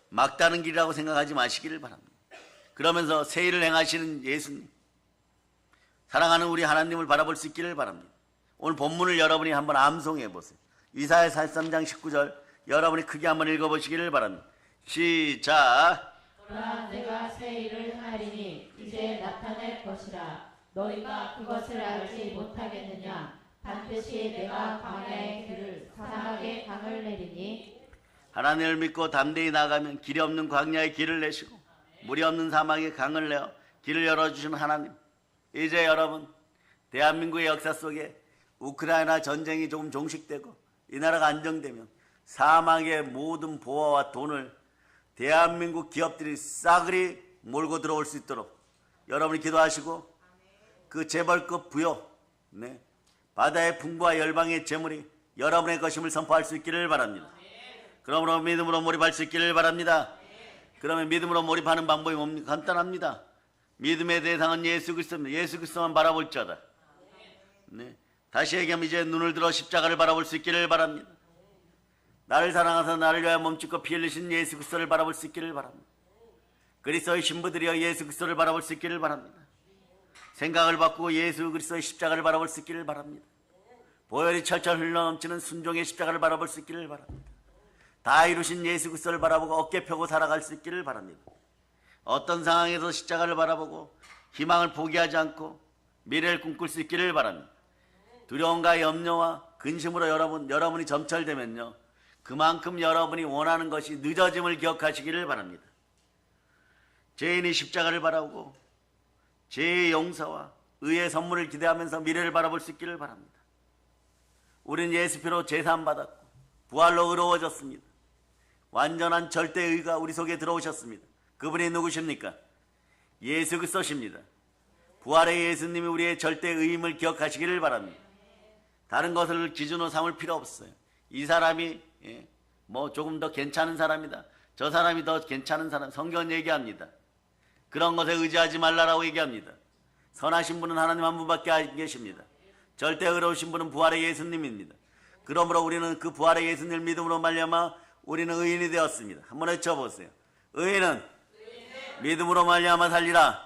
막다른 길이라고 생각하지 마시기를 바랍니다. 그러면서 새 일을 행하시는 예수님, 사랑하는 우리 하나님을 바라볼 수 있기를 바랍니다. 오늘 본문을 여러분이 한번 암송해 보세요. 이사야 43장 19절 여러분이 크게 한번 읽어보시기를 바랍니다. 시작. 그러나 내가 새 일을 행하리니 이제 나타낼 것이라. 너희가 그것을 알지 못하겠느냐. 반드시 내가 광야의 길을 사막의 강을 내리니. 하나님을 믿고 담대히 나가면 길이 없는 광야의 길을 내시고 물이 없는 사막의 강을 내어 길을 열어주시는 하나님, 이제 여러분, 대한민국의 역사 속에 우크라이나 전쟁이 조금 종식되고 이 나라가 안정되면 사막의 모든 보화와 돈을 대한민국 기업들이 싸그리 몰고 들어올 수 있도록 여러분이 기도하시고, 그 재벌급 부여, 바다의 풍부와 열방의 재물이 여러분의 것임을 선포할 수 있기를 바랍니다. 그러므로 믿음으로 몰입할 수 있기를 바랍니다. 그러면 믿음으로 몰입하는 방법이 뭡니까? 간단합니다. 믿음의 대상은 예수 그리스도입니다. 예수 그리스도만 바라볼 자다. 다시 얘기하면 이제 눈을 들어 십자가를 바라볼 수 있기를 바랍니다. 나를 사랑하사 나를 위하여 몸짓고 피 흘리신 예수 그리스도를 바라볼 수 있기를 바랍니다. 그리스도의 신부들이여 예수 그리스도를 바라볼 수 있기를 바랍니다. 생각을 바꾸고 예수 그리스도의 십자가를 바라볼 수 있기를 바랍니다. 보혈이 철철 흘러넘치는 순종의 십자가를 바라볼 수 있기를 바랍니다. 다 이루신 예수 그리스도를 바라보고 어깨 펴고 살아갈 수 있기를 바랍니다. 어떤 상황에서 십자가를 바라보고 희망을 포기하지 않고 미래를 꿈꿀 수 있기를 바랍니다. 두려움과 염려와 근심으로 여러분이 점철되면요, 그만큼 여러분이 원하는 것이 늦어짐을 기억하시기를 바랍니다. 죄인이 십자가를 바라보고 죄의 용서와 의의 선물을 기대하면서 미래를 바라볼 수 있기를 바랍니다. 우리는 예수 피로 제사함받았고 부활로 의로워졌습니다. 완전한 절대의가 우리 속에 들어오셨습니다. 그분이 누구십니까? 예수 그리스도십니다. 부활의 예수님이 우리의 절대의임을 기억하시기를 바랍니다. 다른 것을 기준으로 삼을 필요 없어요. 이 사람이 뭐 조금 더 괜찮은 사람이다, 저 사람이 더 괜찮은 사람, 성경은 얘기합니다. 그런 것에 의지하지 말라라고 얘기합니다. 선하신 분은 하나님 한 분밖에 안 계십니다. 절대 의로우신 분은 부활의 예수님입니다. 그러므로 우리는 그 부활의 예수님을 믿음으로 말미암아 우리는 의인이 되었습니다. 한번 외쳐보세요. 의인은 믿음으로 말미암아 살리라.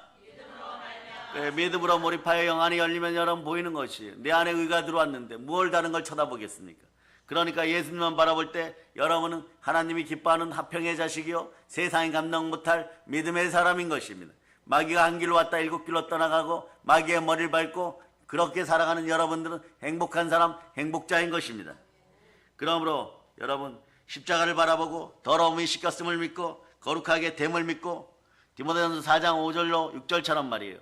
믿음으로 몰입하여 영안이 열리면 여러분 보이는 것이에요. 내 안에 의가 들어왔는데 무얼 다른 걸 쳐다보겠습니까? 그러니까 예수님만 바라볼 때 여러분은 하나님이 기뻐하는 화평의 자식이요, 세상이 감당 못할 믿음의 사람인 것입니다. 마귀가 한 길로 왔다 일곱 길로 떠나가고 마귀의 머리를 밟고 그렇게 살아가는 여러분들은 행복한 사람, 행복자인 것입니다. 그러므로 여러분 십자가를 바라보고 더러움이 씻겼음을 믿고 거룩하게 됨을 믿고 디모데전서 4장 5절로 6절처럼 말이에요.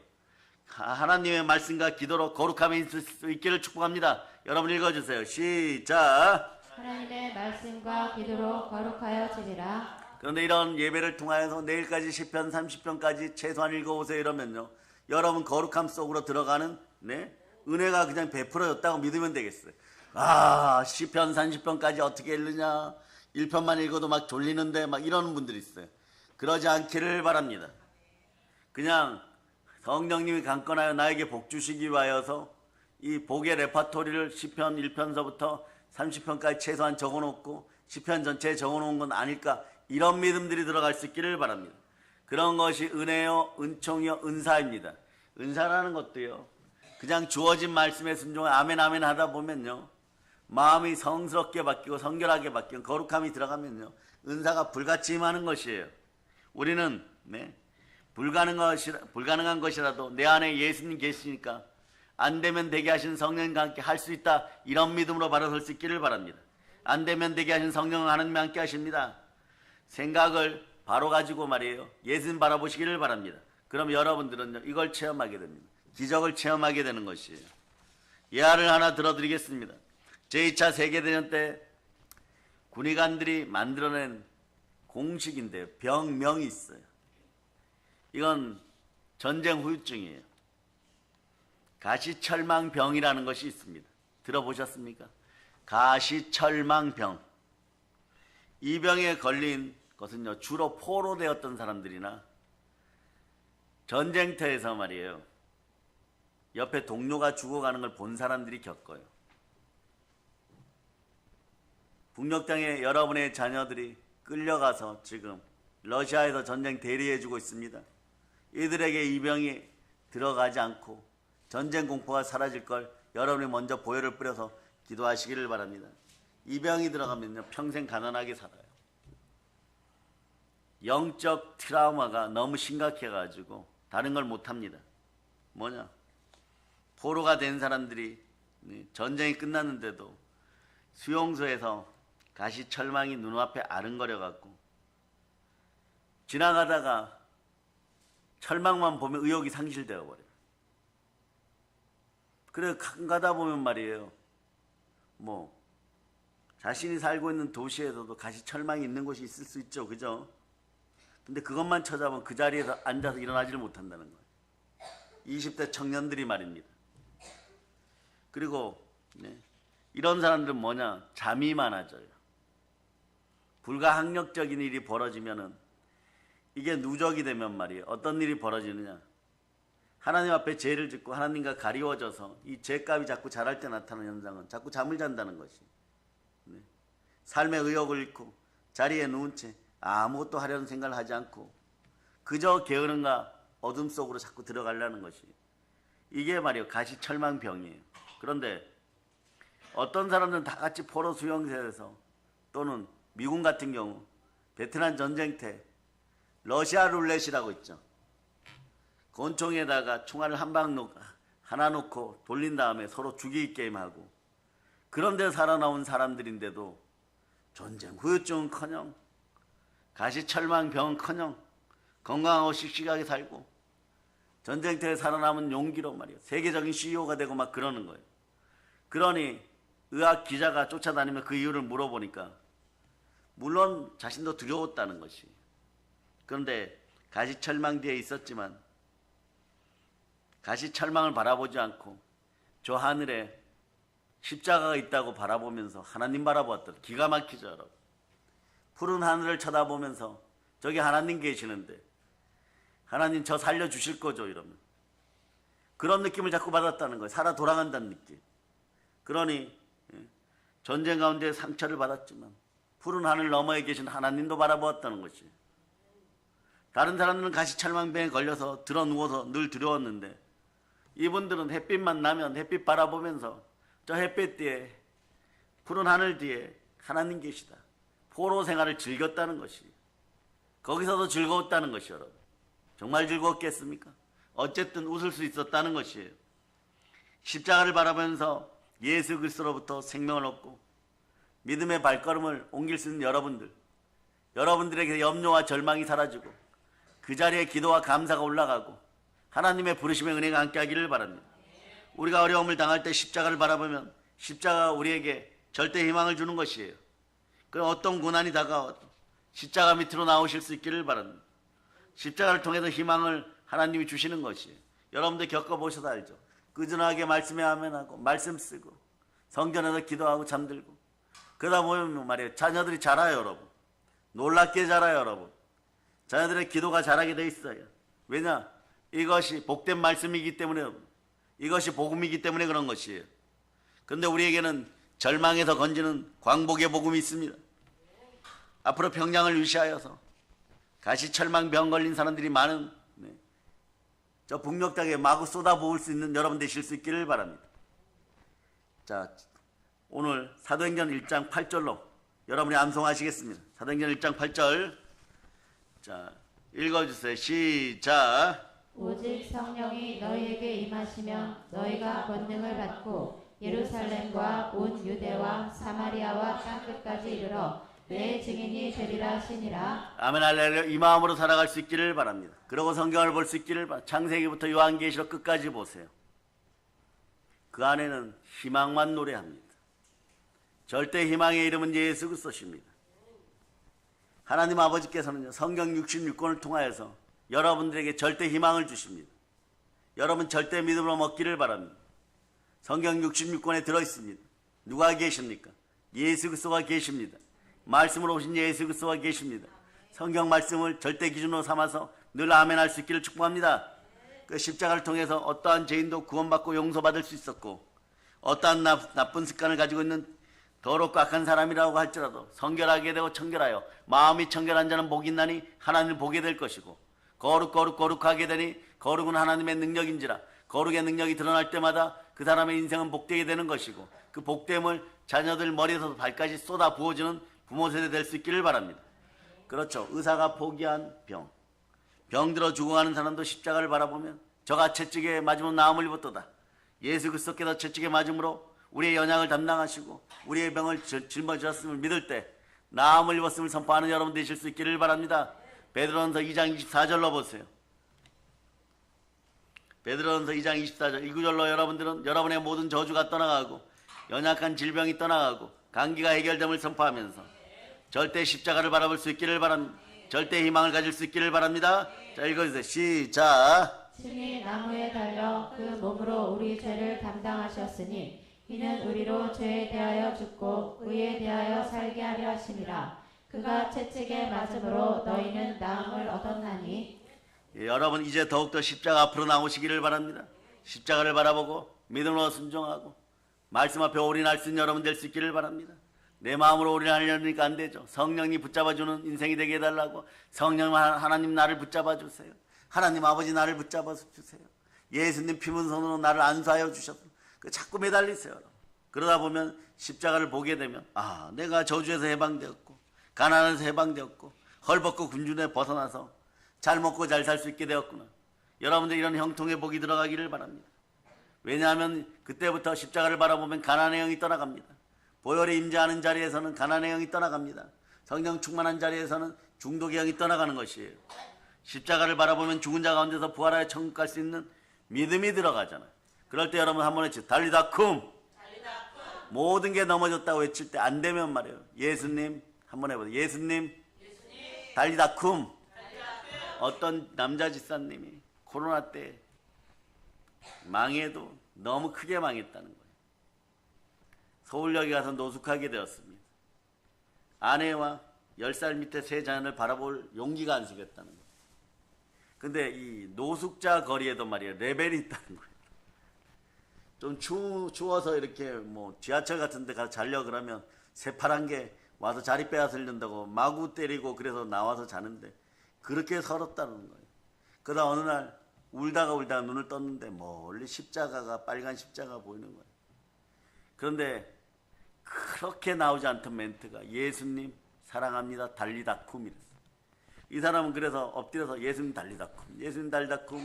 하나님의 말씀과 기도로 거룩함이 있을 수 있기를 축복합니다. 여러분 읽어주세요. 시작. 하나님의 말씀과 기도로 거룩하여 지리라. 그런데 이런 예배를 통하여서 내일까지 10편 30편까지 최소한 읽어보세요 이러면요, 여러분 거룩함 속으로 들어가는 은혜가 그냥 베풀어졌다고 믿으면 되겠어요. 아, 10편 30편까지 어떻게 읽느냐, 1편만 읽어도 막 졸리는데 막 이러는 분들이 있어요. 그러지 않기를 바랍니다. 그냥 성령님이 강건하여 나에게 복 주시기 위하여서 이 복의 레파토리를 10편 1편서부터 30편까지 최소한 적어놓고 10편 전체에 적어놓은 건 아닐까, 이런 믿음들이 들어갈 수 있기를 바랍니다. 그런 것이 은혜요, 은총이요, 은사입니다. 은사라는 것도요, 그냥 주어진 말씀에 순종해 아멘 아멘 하다 보면요, 마음이 성스럽게 바뀌고 성결하게 바뀌고 거룩함이 들어가면요, 은사가 불같이 임하는 것이에요. 우리는 불가능한 것이라도 내 안에 예수님 계시니까 안 되면 되게 하신 성령님과 함께 할 수 있다, 이런 믿음으로 바로 설 수 있기를 바랍니다. 안 되면 되게 하신 성령은 하나님과 함께 하십니다. 생각을 바로 가지고 말이에요, 예수님 바라보시기를 바랍니다. 그럼 여러분들은 이걸 체험하게 됩니다. 기적을 체험하게 되는 것이에요. 예화를 하나 들어드리겠습니다. 제2차 세계대전 때 군의관들이 만들어낸 공식인데요, 병명이 있어요. 이건 전쟁 후유증이에요. 가시철망병이라는 것이 있습니다. 들어보셨습니까? 가시철망병. 이 병에 걸린 것은요, 주로 포로되었던 사람들이나 전쟁터에서 말이에요, 옆에 동료가 죽어가는 걸 본 사람들이 겪어요. 북녘 땅에 여러분의 자녀들이 끌려가서 지금 러시아에서 전쟁 대리해주고 있습니다. 이들에게 이 병이 들어가지 않고 전쟁 공포가 사라질 걸 여러분이 먼저 보혈을 뿌려서 기도하시기를 바랍니다. 이 병이 들어가면요, 평생 가난하게 살아요. 영적 트라우마가 너무 심각해가지고 다른 걸 못합니다. 뭐냐? 포로가 된 사람들이 전쟁이 끝났는데도 수용소에서 가시철망이 눈앞에 아른거려갖고 지나가다가 철망만 보면 의욕이 상실되어 버려요. 그래 가다 보면 말이에요, 뭐 자신이 살고 있는 도시에서도 가시철망이 있는 곳이 있을 수 있죠, 그죠? 근데 그것만 찾아보면 그 자리에서 앉아서 일어나지를 못한다는 거예요. 20대 청년들이 말입니다. 그리고 이런 사람들은 뭐냐? 잠이 많아져요. 불가항력적인 일이 벌어지면은, 이게 누적이 되면 말이에요, 어떤 일이 벌어지느냐? 하나님 앞에 죄를 짓고 하나님과 가리워져서 이 죄값이 자꾸 자랄 때 나타나는 현상은 자꾸 잠을 잔다는 것이. 삶의 의욕을 잃고 자리에 누운 채 아무것도 하려는 생각을 하지 않고 그저 게으름과 어둠 속으로 자꾸 들어가려는 것이, 이게 말이요 가시철망병이에요. 그런데 어떤 사람들은 다 같이 포로 수용소에서, 또는 미군 같은 경우 베트남 전쟁 때 러시아 룰렛이라고 있죠. 권총에다가 총알을 하나 놓고 돌린 다음에 서로 죽이기 게임하고, 그런데 살아나온 사람들인데도 전쟁 후유증은커녕 가시철망병은커녕 건강하고 씩씩하게 살고 전쟁터에 살아남은 용기로 말이에요 세계적인 CEO가 되고 막 그러는 거예요. 그러니 의학 기자가 쫓아다니며 그 이유를 물어보니까 물론 자신도 두려웠다는 것이, 그런데 가시철망 뒤에 있었지만 가시철망을 바라보지 않고 저 하늘에 십자가가 있다고 바라보면서 하나님 바라보았더라. 기가 막히죠 여러분. 푸른 하늘을 쳐다보면서 저기 하나님 계시는데 하나님 저 살려주실 거죠 이러면 그런 느낌을 자꾸 받았다는 거예요. 살아 돌아간다는 느낌. 그러니 전쟁 가운데 상처를 받았지만 푸른 하늘 너머에 계신 하나님도 바라보았다는 것이, 다른 사람들은 가시철망병에 걸려서 들어 누워서 늘 두려웠는데 이분들은 햇빛만 나면 햇빛 바라보면서 저 햇빛 뒤에 푸른 하늘 뒤에 하나님 계시다. 포로 생활을 즐겼다는 것이, 거기서도 즐거웠다는 것이 여러분. 정말 즐거웠겠습니까? 어쨌든 웃을 수 있었다는 것이에요. 십자가를 바라보면서 예수 그리스도로부터 생명을 얻고 믿음의 발걸음을 옮길 수 있는 여러분들에게 염려와 절망이 사라지고 그 자리에 기도와 감사가 올라가고 하나님의 부르심의 은혜가 함께하기를 바랍니다. 우리가 어려움을 당할 때 십자가를 바라보면 십자가가 우리에게 절대 희망을 주는 것이에요. 그럼 어떤 고난이 다가와도 십자가 밑으로 나오실 수 있기를 바랍니다. 십자가를 통해서 희망을 하나님이 주시는 것이에요. 여러분들 겪어보셔서 알죠. 꾸준하게 말씀에 아멘하고 말씀 쓰고 성전에서 기도하고 잠들고 그러다 보면 말이에요 자녀들이 자라요 여러분. 놀랍게 자라요 여러분. 자녀들의 기도가 자라게 돼 있어요. 왜냐? 이것이 복된 말씀이기 때문에, 이것이 복음이기 때문에 그런 것이에요. 그런데 우리에게는 절망에서 건지는 광복의 복음이 있습니다. 앞으로 평양을 위시하여서 가시철망병 걸린 사람들이 많은 저 북녘 땅에 마구 쏟아부을 수 있는 여러분 되실 수 있기를 바랍니다. 자, 오늘 사도행전 1장 8절로 여러분이 암송하시겠습니다. 사도행전 1장 8절. 자, 읽어주세요. 시작. 오직 성령이 너희에게 임하시면 너희가 권능을 받고 예루살렘과 온 유대와 사마리아와 땅끝까지 이르러 내 증인이 되리라 하시니라. 아멘 할렐루야. 이 마음으로 살아갈 수 있기를 바랍니다. 그러고 성경을 볼 수 있기를 바랍니다. 창세기부터 요한계시록 끝까지 보세요. 그 안에는 희망만 노래합니다. 절대 희망의 이름은 예수 그리스도십니다. 하나님 아버지께서는요 성경 66권을 통하여서 여러분들에게 절대 희망을 주십니다. 여러분 절대 믿음으로 먹기를 바랍니다. 성경 66권에 들어있습니다. 누가 계십니까? 예수 그리스도가 계십니다. 말씀으로 오신 예수 그리스도가 계십니다. 성경 말씀을 절대 기준으로 삼아서 늘 아멘할 수 있기를 축복합니다. 그 십자가를 통해서 어떠한 죄인도 구원받고 용서받을 수 있었고 어떠한 나쁜 습관을 가지고 있는 더럽고 악한 사람이라고 할지라도 성결하게 되고 청결하여 마음이 청결한 자는 복이 있나니 하나님을 보게 될 것이고 거룩하게 되니 거룩은 하나님의 능력인지라 거룩의 능력이 드러날 때마다 그 사람의 인생은 복되게 되는 것이고 그 복됨을 자녀들 머리에서 발까지 쏟아 부어주는 부모 세대 될 수 있기를 바랍니다. 그렇죠. 의사가 포기한 병들어 죽어가는 사람도 십자가를 바라보면 저가 채찍에 맞으면 나음을 입었도다. 예수 그리스도께서 채찍에 맞음으로 우리의 연약을 담당하시고 우리의 병을 짊어지셨음을 믿을 때 나음을 입었음을 선포하는 여러분 되실 수 있기를 바랍니다. 베드로전서 2장 24절로 보세요. 베드로전서 2장 24절 이 구절로 여러분들은 여러분의 모든 저주가 떠나가고 연약한 질병이 떠나가고 감기가 해결됨을 선포하면서 절대 십자가를 바라볼 수 있기를 바랍니다. 절대 희망을 가질 수 있기를 바랍니다. 자, 읽어주세요. 시작. 친히 나무에 달려 그 몸으로 우리 죄를 담당하셨으니 이는 우리로 죄에 대하여 죽고 의에 대하여 살게 하려 하심이라. 그가 채찍에 맞음으로 너희는 나음을 얻었나니. 여러분 이제 더욱더 십자가 앞으로 나오시기를 바랍니다. 십자가를 바라보고 믿음으로 순종하고 말씀 앞에 올인할 수 있는 여러분 될 수 있기를 바랍니다. 내 마음으로 올인하려니까 안 되죠. 성령이 붙잡아주는 인생이 되게 해달라고. 성령 하나님 나를 붙잡아 주세요. 하나님 아버지 나를 붙잡아 주세요. 예수님 피문선으로 나를 안수하여 주셔서 자꾸 매달리세요. 그러다 보면 십자가를 보게 되면 아, 내가 저주에서 해방되었고 가난에서 해방되었고 헐벗고 군중에 벗어나서 잘 먹고 잘 살 수 있게 되었구나. 여러분들 이런 형통의 복이 들어가기를 바랍니다. 왜냐하면 그때부터 십자가를 바라보면 가난의 영이 떠나갑니다. 보혈이 임재하는 자리에서는 가난의 영이 떠나갑니다. 성령 충만한 자리에서는 중독의 영이 떠나가는 것이에요. 십자가를 바라보면 죽은 자 가운데서 부활하여 천국 갈 수 있는 믿음이 들어가잖아요. 그럴 때 여러분 한번 외치 달리다 쿰. 모든 게 넘어졌다고 외칠 때 안 되면 말이에요. 예수님 한번 해보세요. 예수님 달리다 쿰. 어떤 남자 집사님이 코로나 때 망해도 너무 크게 망했다는 거예요. 서울역에 가서 노숙하게 되었습니다. 아내와 10살 밑에 세 자녀를 바라볼 용기가 안 생겼다는 거예요. 근데 이 노숙자 거리에도 말이에요. 레벨이 있다는 거예요. 좀 추워서 이렇게 뭐 지하철 같은 데 가서 자려 그러면 새파란 게 와서 자리 빼앗으려고 마구 때리고 그래서 나와서 자는데 그렇게 서럽다는 거예요. 그러다 어느 날 울다가 눈을 떴는데 멀리 십자가가 빨간 십자가 보이는 거예요. 그런데 그렇게 나오지 않던 멘트가 예수님 사랑합니다 달리다 쿰이랬어요. 이 사람은 그래서 엎드려서 예수님 달리다 쿰 예수님 달리다 쿰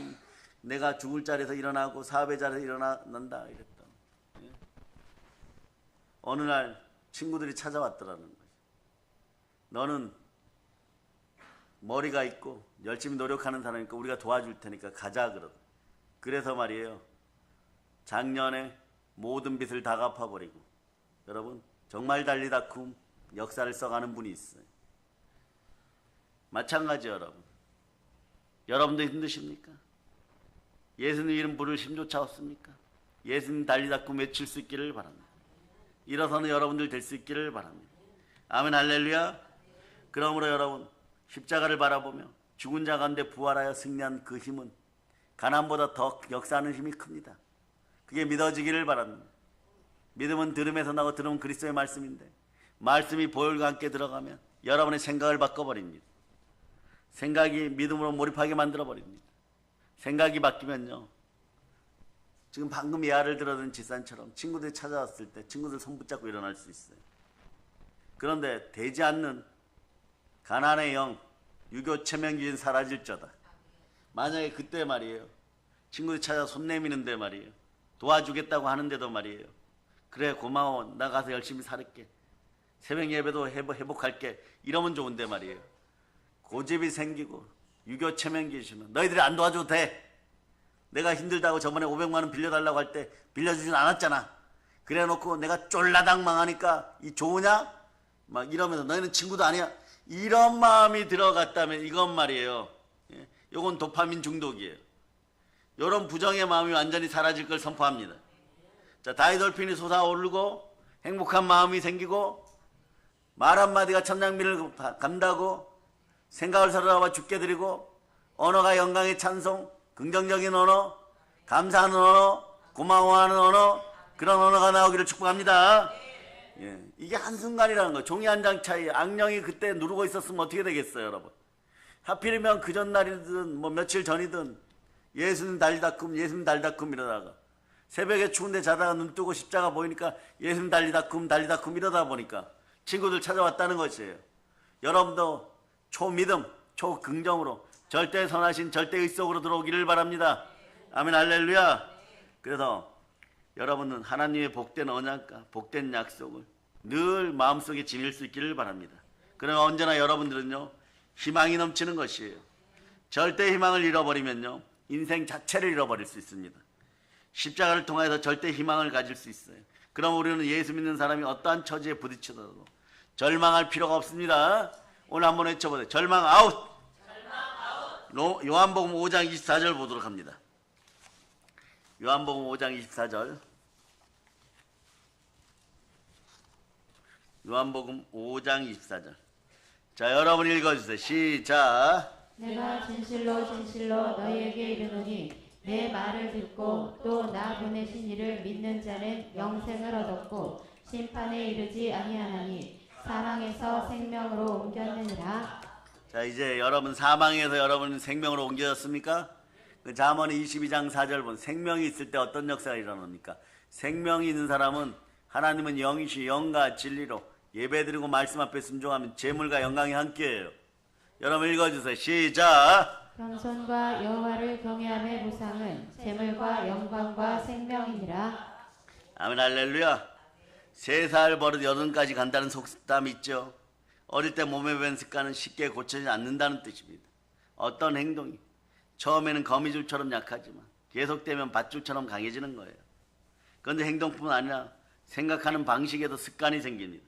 내가 죽을 자리에서 일어나고 사업의 자리에서 일어난다 이랬다. 예. 어느 날 친구들이 찾아왔더라는 거죠. 너는 머리가 있고 열심히 노력하는 사람이니까 우리가 도와줄 테니까 가자 그러더라. 그래서 말이에요. 작년에 모든 빚을 다 갚아버리고 여러분 정말 달리다 쿰 역사를 써가는 분이 있어요. 마찬가지 여러분. 여러분도 힘드십니까? 예수님 이름 부를 힘조차 없습니까? 예수님 달리다 쿰 외칠 수 있기를 바랍니다. 일어서는 여러분들 될 수 있기를 바랍니다. 아멘 할렐루야. 그러므로 여러분 십자가를 바라보며 죽은 자 가운데 부활하여 승리한 그 힘은 가난보다 더 역사하는 힘이 큽니다. 그게 믿어지기를 바랍니다. 믿음은 들음에서 나고 들음은 그리스도의 말씀인데 말씀이 보혈과 함께 들어가면 여러분의 생각을 바꿔버립니다. 생각이 믿음으로 몰입하게 만들어버립니다. 생각이 바뀌면요. 지금 방금 예화를 들어든 집사님처럼 친구들이 찾아왔을 때 친구들 손 붙잡고 일어날 수 있어요. 그런데 되지 않는 가난의 영, 유교 체면기는 사라질저다. 만약에 그때 말이에요. 친구들이 찾아 손 내미는데 말이에요. 도와주겠다고 하는데도 말이에요. 그래 고마워 나 가서 열심히 살을게. 새벽 예배도 회복할게. 이러면 좋은데 말이에요. 고집이 생기고 유교 체면기시면 너희들이 안 도와줘도 돼. 내가 힘들다고 저번에 500만 원 빌려달라고 할 때 빌려주진 않았잖아. 그래 놓고 내가 쫄라당 망하니까 이 좋으냐? 막 이러면서 너희는 친구도 아니야. 이런 마음이 들어갔다면 이건 말이에요. 예, 이건 도파민 중독이에요. 이런 부정의 마음이 완전히 사라질 걸 선포합니다. 자, 다이돌핀이 솟아오르고 행복한 마음이 생기고 말 한마디가 천냥비를 간다고 생각을 서로 죽게 드리고 언어가 영광의 찬송, 긍정적인 언어, 감사하는 언어, 고마워하는 언어, 그런 언어가 나오기를 축복합니다. 예, 이게 한순간이라는 거예요. 종이 한 장 차이. 악령이 그때 누르고 있었으면 어떻게 되겠어요, 여러분? 하필이면 그 전날이든 뭐 며칠 전이든 예수님 달리다 쿰, 예수님 달리다 쿰 이러다가 새벽에 추운데 자다가 눈 뜨고 십자가 보이니까 예수님 달리다 쿰, 달리다 쿰 이러다 보니까 친구들 찾아왔다는 것이에요. 여러분도 초믿음, 초긍정으로 절대 선하신 절대의 속으로 들어오기를 바랍니다. 아멘 할렐루야. 그래서 여러분은 하나님의 복된 언약과 복된 약속을 늘 마음속에 지닐 수 있기를 바랍니다. 그러나 언제나 여러분들은요 희망이 넘치는 것이에요. 절대 희망을 잃어버리면요 인생 자체를 잃어버릴 수 있습니다. 십자가를 통해서 절대 희망을 가질 수 있어요. 그럼 우리는 예수 믿는 사람이 어떠한 처지에 부딪히더라도 절망할 필요가 없습니다. 오늘 한번 외쳐보세요. 절망 아웃. 요한복음 5장 24절 보도록 합니다. 요한복음 5장 24절. 요한복음 5장 24절. 자, 여러분 읽어주세요. 시작. 내가 진실로 진실로 너희에게 이르노니 내 말을 듣고 또 나 보내신 이를 믿는 자는 영생을 얻었고 심판에 이르지 아니하나니 사망에서 생명으로 옮겼느니라. 자, 이제 여러분 사망에서 여러분 생명으로 옮겨졌습니까? 그 잠언 22장 4절 보면 생명이 있을 때 어떤 역사가 일어납니까? 생명이 있는 사람은 하나님은 영이시 영과 진리로 예배드리고 말씀 앞에 순종하면 재물과 영광이 함께해요. 여러분 읽어주세요. 시작. 겸손과 여호와를 경외함의 보상은 재물과 영광과 생명이니라. 아멘 할렐루야. 3살 버릇 8까지 간다는 속담 있죠. 어릴 때 몸에 밴 습관은 쉽게 고쳐지지 않는다는 뜻입니다. 어떤 행동이 처음에는 거미줄처럼 약하지만 계속되면 밧줄처럼 강해지는 거예요. 그런데 행동뿐 아니라 생각하는 방식에도 습관이 생깁니다.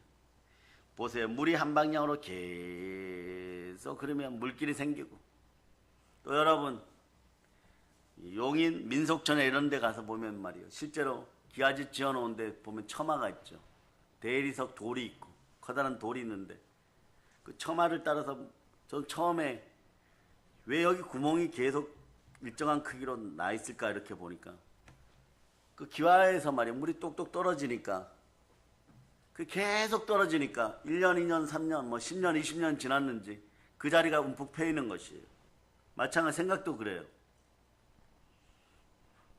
보세요. 물이 한 방향으로 계속 흐르면 물길이 생기고, 또 여러분 용인 민속촌에 이런 데 가서 보면 말이에요. 실제로 기아집 지어놓은 데 보면 처마가 있죠. 대리석 돌이 있고 커다란 돌이 있는데 그 처마를 따라서 전 처음에 왜 여기 구멍이 계속 일정한 크기로 나 있을까 이렇게 보니까 그 기와에서 말이에요. 물이 똑똑 떨어지니까 그 계속 떨어지니까 1년, 2년, 3년, 뭐 10년, 20년 지났는지 그 자리가 움푹 패이는 것이에요. 마찬가지 생각도 그래요.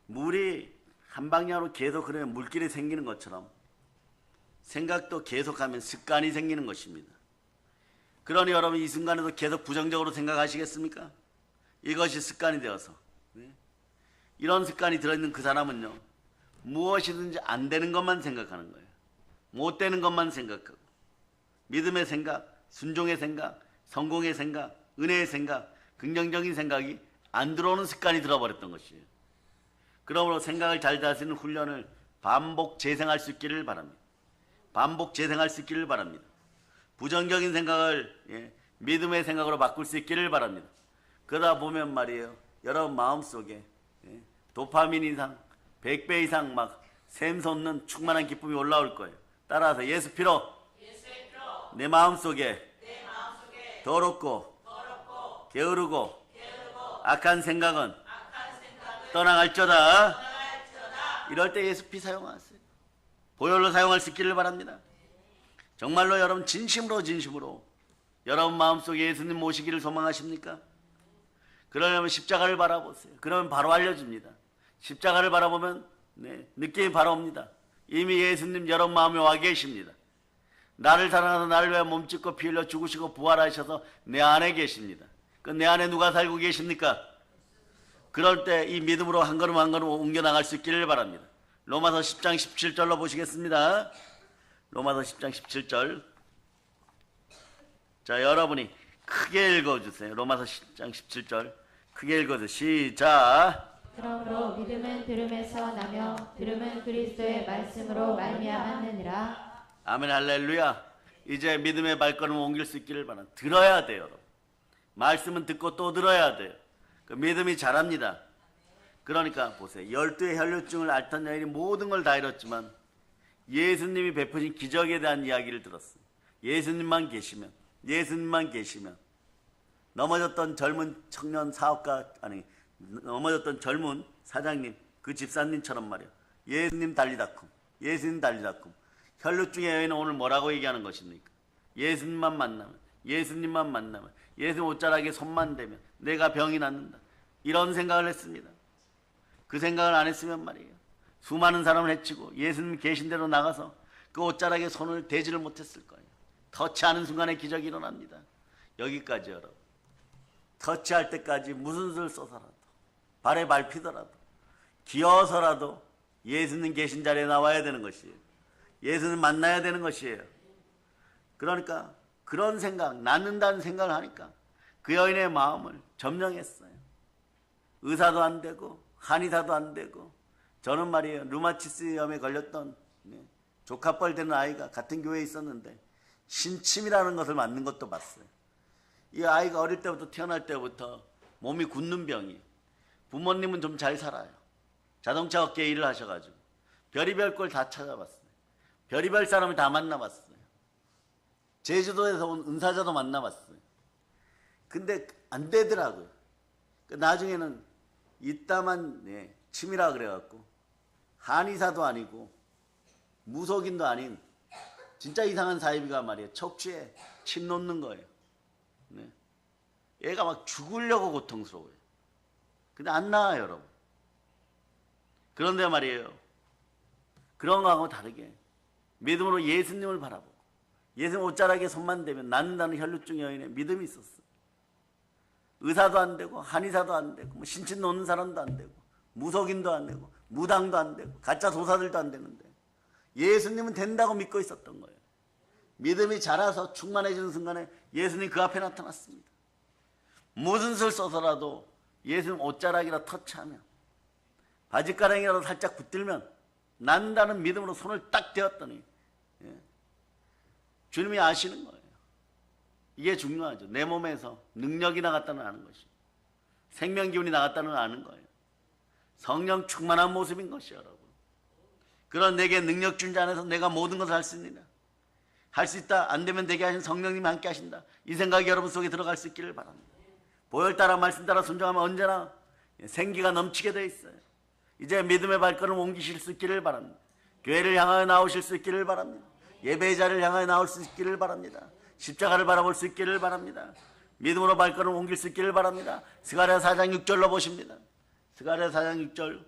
물이 한 방향으로 계속 흐르면 물길이 생기는 것처럼 생각도 계속하면 습관이 생기는 것입니다. 그러니 여러분 이 순간에도 계속 부정적으로 생각하시겠습니까? 이것이 습관이 되어서 이런 습관이 들어있는 그 사람은요 무엇이든지 안 되는 것만 생각하는 거예요. 못 되는 것만 생각하고 믿음의 생각, 순종의 생각, 성공의 생각, 은혜의 생각, 긍정적인 생각이 안 들어오는 습관이 들어버렸던 것이에요. 그러므로 생각을 잘 다스리는 훈련을 반복 재생할 수 있기를 바랍니다. 반복 재생할 수 있기를 바랍니다. 부정적인 생각을 믿음의 생각으로 바꿀 수 있기를 바랍니다. 그러다 보면 말이에요. 여러분 마음속에 도파민 이상 100배 이상 막 샘솟는 충만한 기쁨이 올라올 거예요. 따라서 예수 피로 내 마음속에 더럽고 게으르고 악한 생각은 떠나갈지어다. 이럴 때 예수 피 사용하세요. 보혈로 사용할 수 있기를 바랍니다. 정말로 여러분 진심으로 여러분 마음속에 예수님 모시기를 소망하십니까? 그러려면 십자가를 바라보세요. 그러면 바로 알려줍니다. 십자가를 바라보면 느낌이 바로 옵니다. 이미 예수님 여러분 마음에 와 계십니다. 나를 사랑하서 나를 위해 몸짓고 피 흘려 죽으시고 부활하셔서 내 안에 계십니다. 그 내 안에 누가 살고 계십니까? 그럴 때 이 믿음으로 한 걸음 한 걸음 옮겨나갈 수 있기를 바랍니다. 로마서 10장 17절로 보시겠습니다. 로마서 10장 17절. 자, 여러분이 크게 읽어주세요. 로마서 10장 17절 크게 읽어주세요. 시작. 그러므로 믿음은 들음에서 나며 들음은 그리스도의 말씀으로 말미암았느니라. 아멘 할렐루야. 이제 믿음의 발걸음을 옮길 수 있기를 바랍니다. 들어야 돼요. 여러분. 말씀은 듣고 또 들어야 돼요. 그 믿음이 자랍니다. 그러니까 보세요. 12의 혈류증을 앓던 여인이 모든 걸 다 잃었지만 예수님이 베푸신 기적에 대한 이야기를 들었어요. 예수님만 계시면 넘어졌던 젊은 청년 사업가 넘어졌던 젊은 사장님 그 집사님처럼 말이에요. 예수님 달리다쿰 혈류증의 여인은 오늘 뭐라고 얘기하는 것입니까? 예수님만 만나면 예수님 옷자락에 손만 대면 내가 병이 낫는다. 이런 생각을 했습니다. 그 생각을 안 했으면 말이에요. 수많은 사람을 해치고 예수님 계신 대로 나가서 그 옷자락에 손을 대지를 못했을 거예요. 터치하는 순간에 기적이 일어납니다. 여기까지 여러분. 터치할 때까지 무슨 수를 써서라도 발에 밟히더라도 기어서라도 예수님 계신 자리에 나와야 되는 것이에요. 예수님 만나야 되는 것이에요. 그러니까 그런 생각, 낫는다는 생각을 하니까 그 여인의 마음을 점령했어요. 의사도 안 되고 한의사도 안 되고 저는 말이에요. 류마티스염에 걸렸던 조카뻘 되는 아이가 같은 교회에 있었는데 신침이라는 것을 맞는 것도 봤어요. 이 아이가 어릴 때부터 태어날 때부터 몸이 굳는 병이에요. 부모님은 좀 잘 살아요. 자동차 업계에 일을 하셔가지고 별의별 걸 다 찾아봤어요. 별의별 사람을 다 만나봤어요. 제주도에서 온 은사자도 만나봤어요. 근데 안 되더라고요. 나중에는 이따만 침이라 그래갖고 한의사도 아니고 무속인도 아닌 진짜 이상한 사이비가 말이에요. 척추에 침 놓는 거예요. 네. 얘가 막 죽으려고 고통스러워요. 근데 안 나아요, 여러분. 그런데 말이에요. 그런 거하고 다르게 믿음으로 예수님을 바라보고 예수님 옷자락에 손만 대면 낫는다는 혈루증 여인의 믿음이 있었어. 의사도 안 되고 한의사도 안 되고 뭐 신친 놓는 사람도 안 되고 무속인도 안 되고 무당도 안 되고 가짜 도사들도 안 되는데 예수님은 된다고 믿고 있었던 거예요. 믿음이 자라서 충만해지는 순간에 예수님 그 앞에 나타났습니다. 무슨 수를 써서라도 예수님 옷자락이라 터치하면 바지가랑이라도 살짝 붙들면 난다는 믿음으로 손을 딱 대었더니 주님이 아시는 거예요. 이게 중요하죠. 내 몸에서 능력이 나갔다는 아는 것이, 생명기운이 나갔다는 아는 거예요. 성령 충만한 모습인 것이요, 여러분. 그런 내게 능력 준 자 안에서 내가 모든 것을 할 수 있느냐, 할 수 있다, 안 되면 되게 하신 성령님이 함께 하신다, 이 생각이 여러분 속에 들어갈 수 있기를 바랍니다. 보혈 따라 말씀 따라 순종하면 언제나 생기가 넘치게 돼 있어요. 이제 믿음의 발걸음을 옮기실 수 있기를 바랍니다. 교회를 향하여 나오실 수 있기를 바랍니다. 예배의 자리를 향하여 나올 수 있기를 바랍니다. 십자가를 바라볼 수 있기를 바랍니다. 믿음으로 발걸음을 옮길 수 있기를 바랍니다. 스가랴 4장 6절로 보십니다. 스가랴 4장 6절.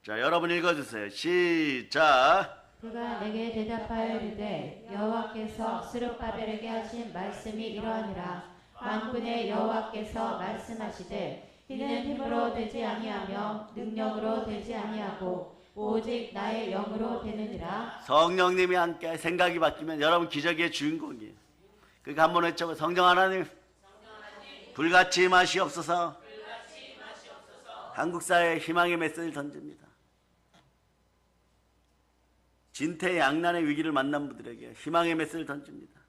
자, 여러분 읽어주세요. 시작. 그가 내게 대답하여 이르되 여호와께서 스룹바벨에게 하신 말씀이 이러하니라. 만군의 여호와께서 말씀하시되 이는 힘으로 되지 아니하며 능력으로 되지 아니하고 오직 나의 영으로 되느니라. 성령님이 함께 생각이 바뀌면 여러분 기적의 주인공이에요. 그러니까 한번 외쳐보세요. 성령 하나님, 불같이 임하시옵소서. 한국 사회에 희망의 메시지를 던집니다. 진퇴양난의 위기를 만난 분들에게 희망의 메시지를 던집니다.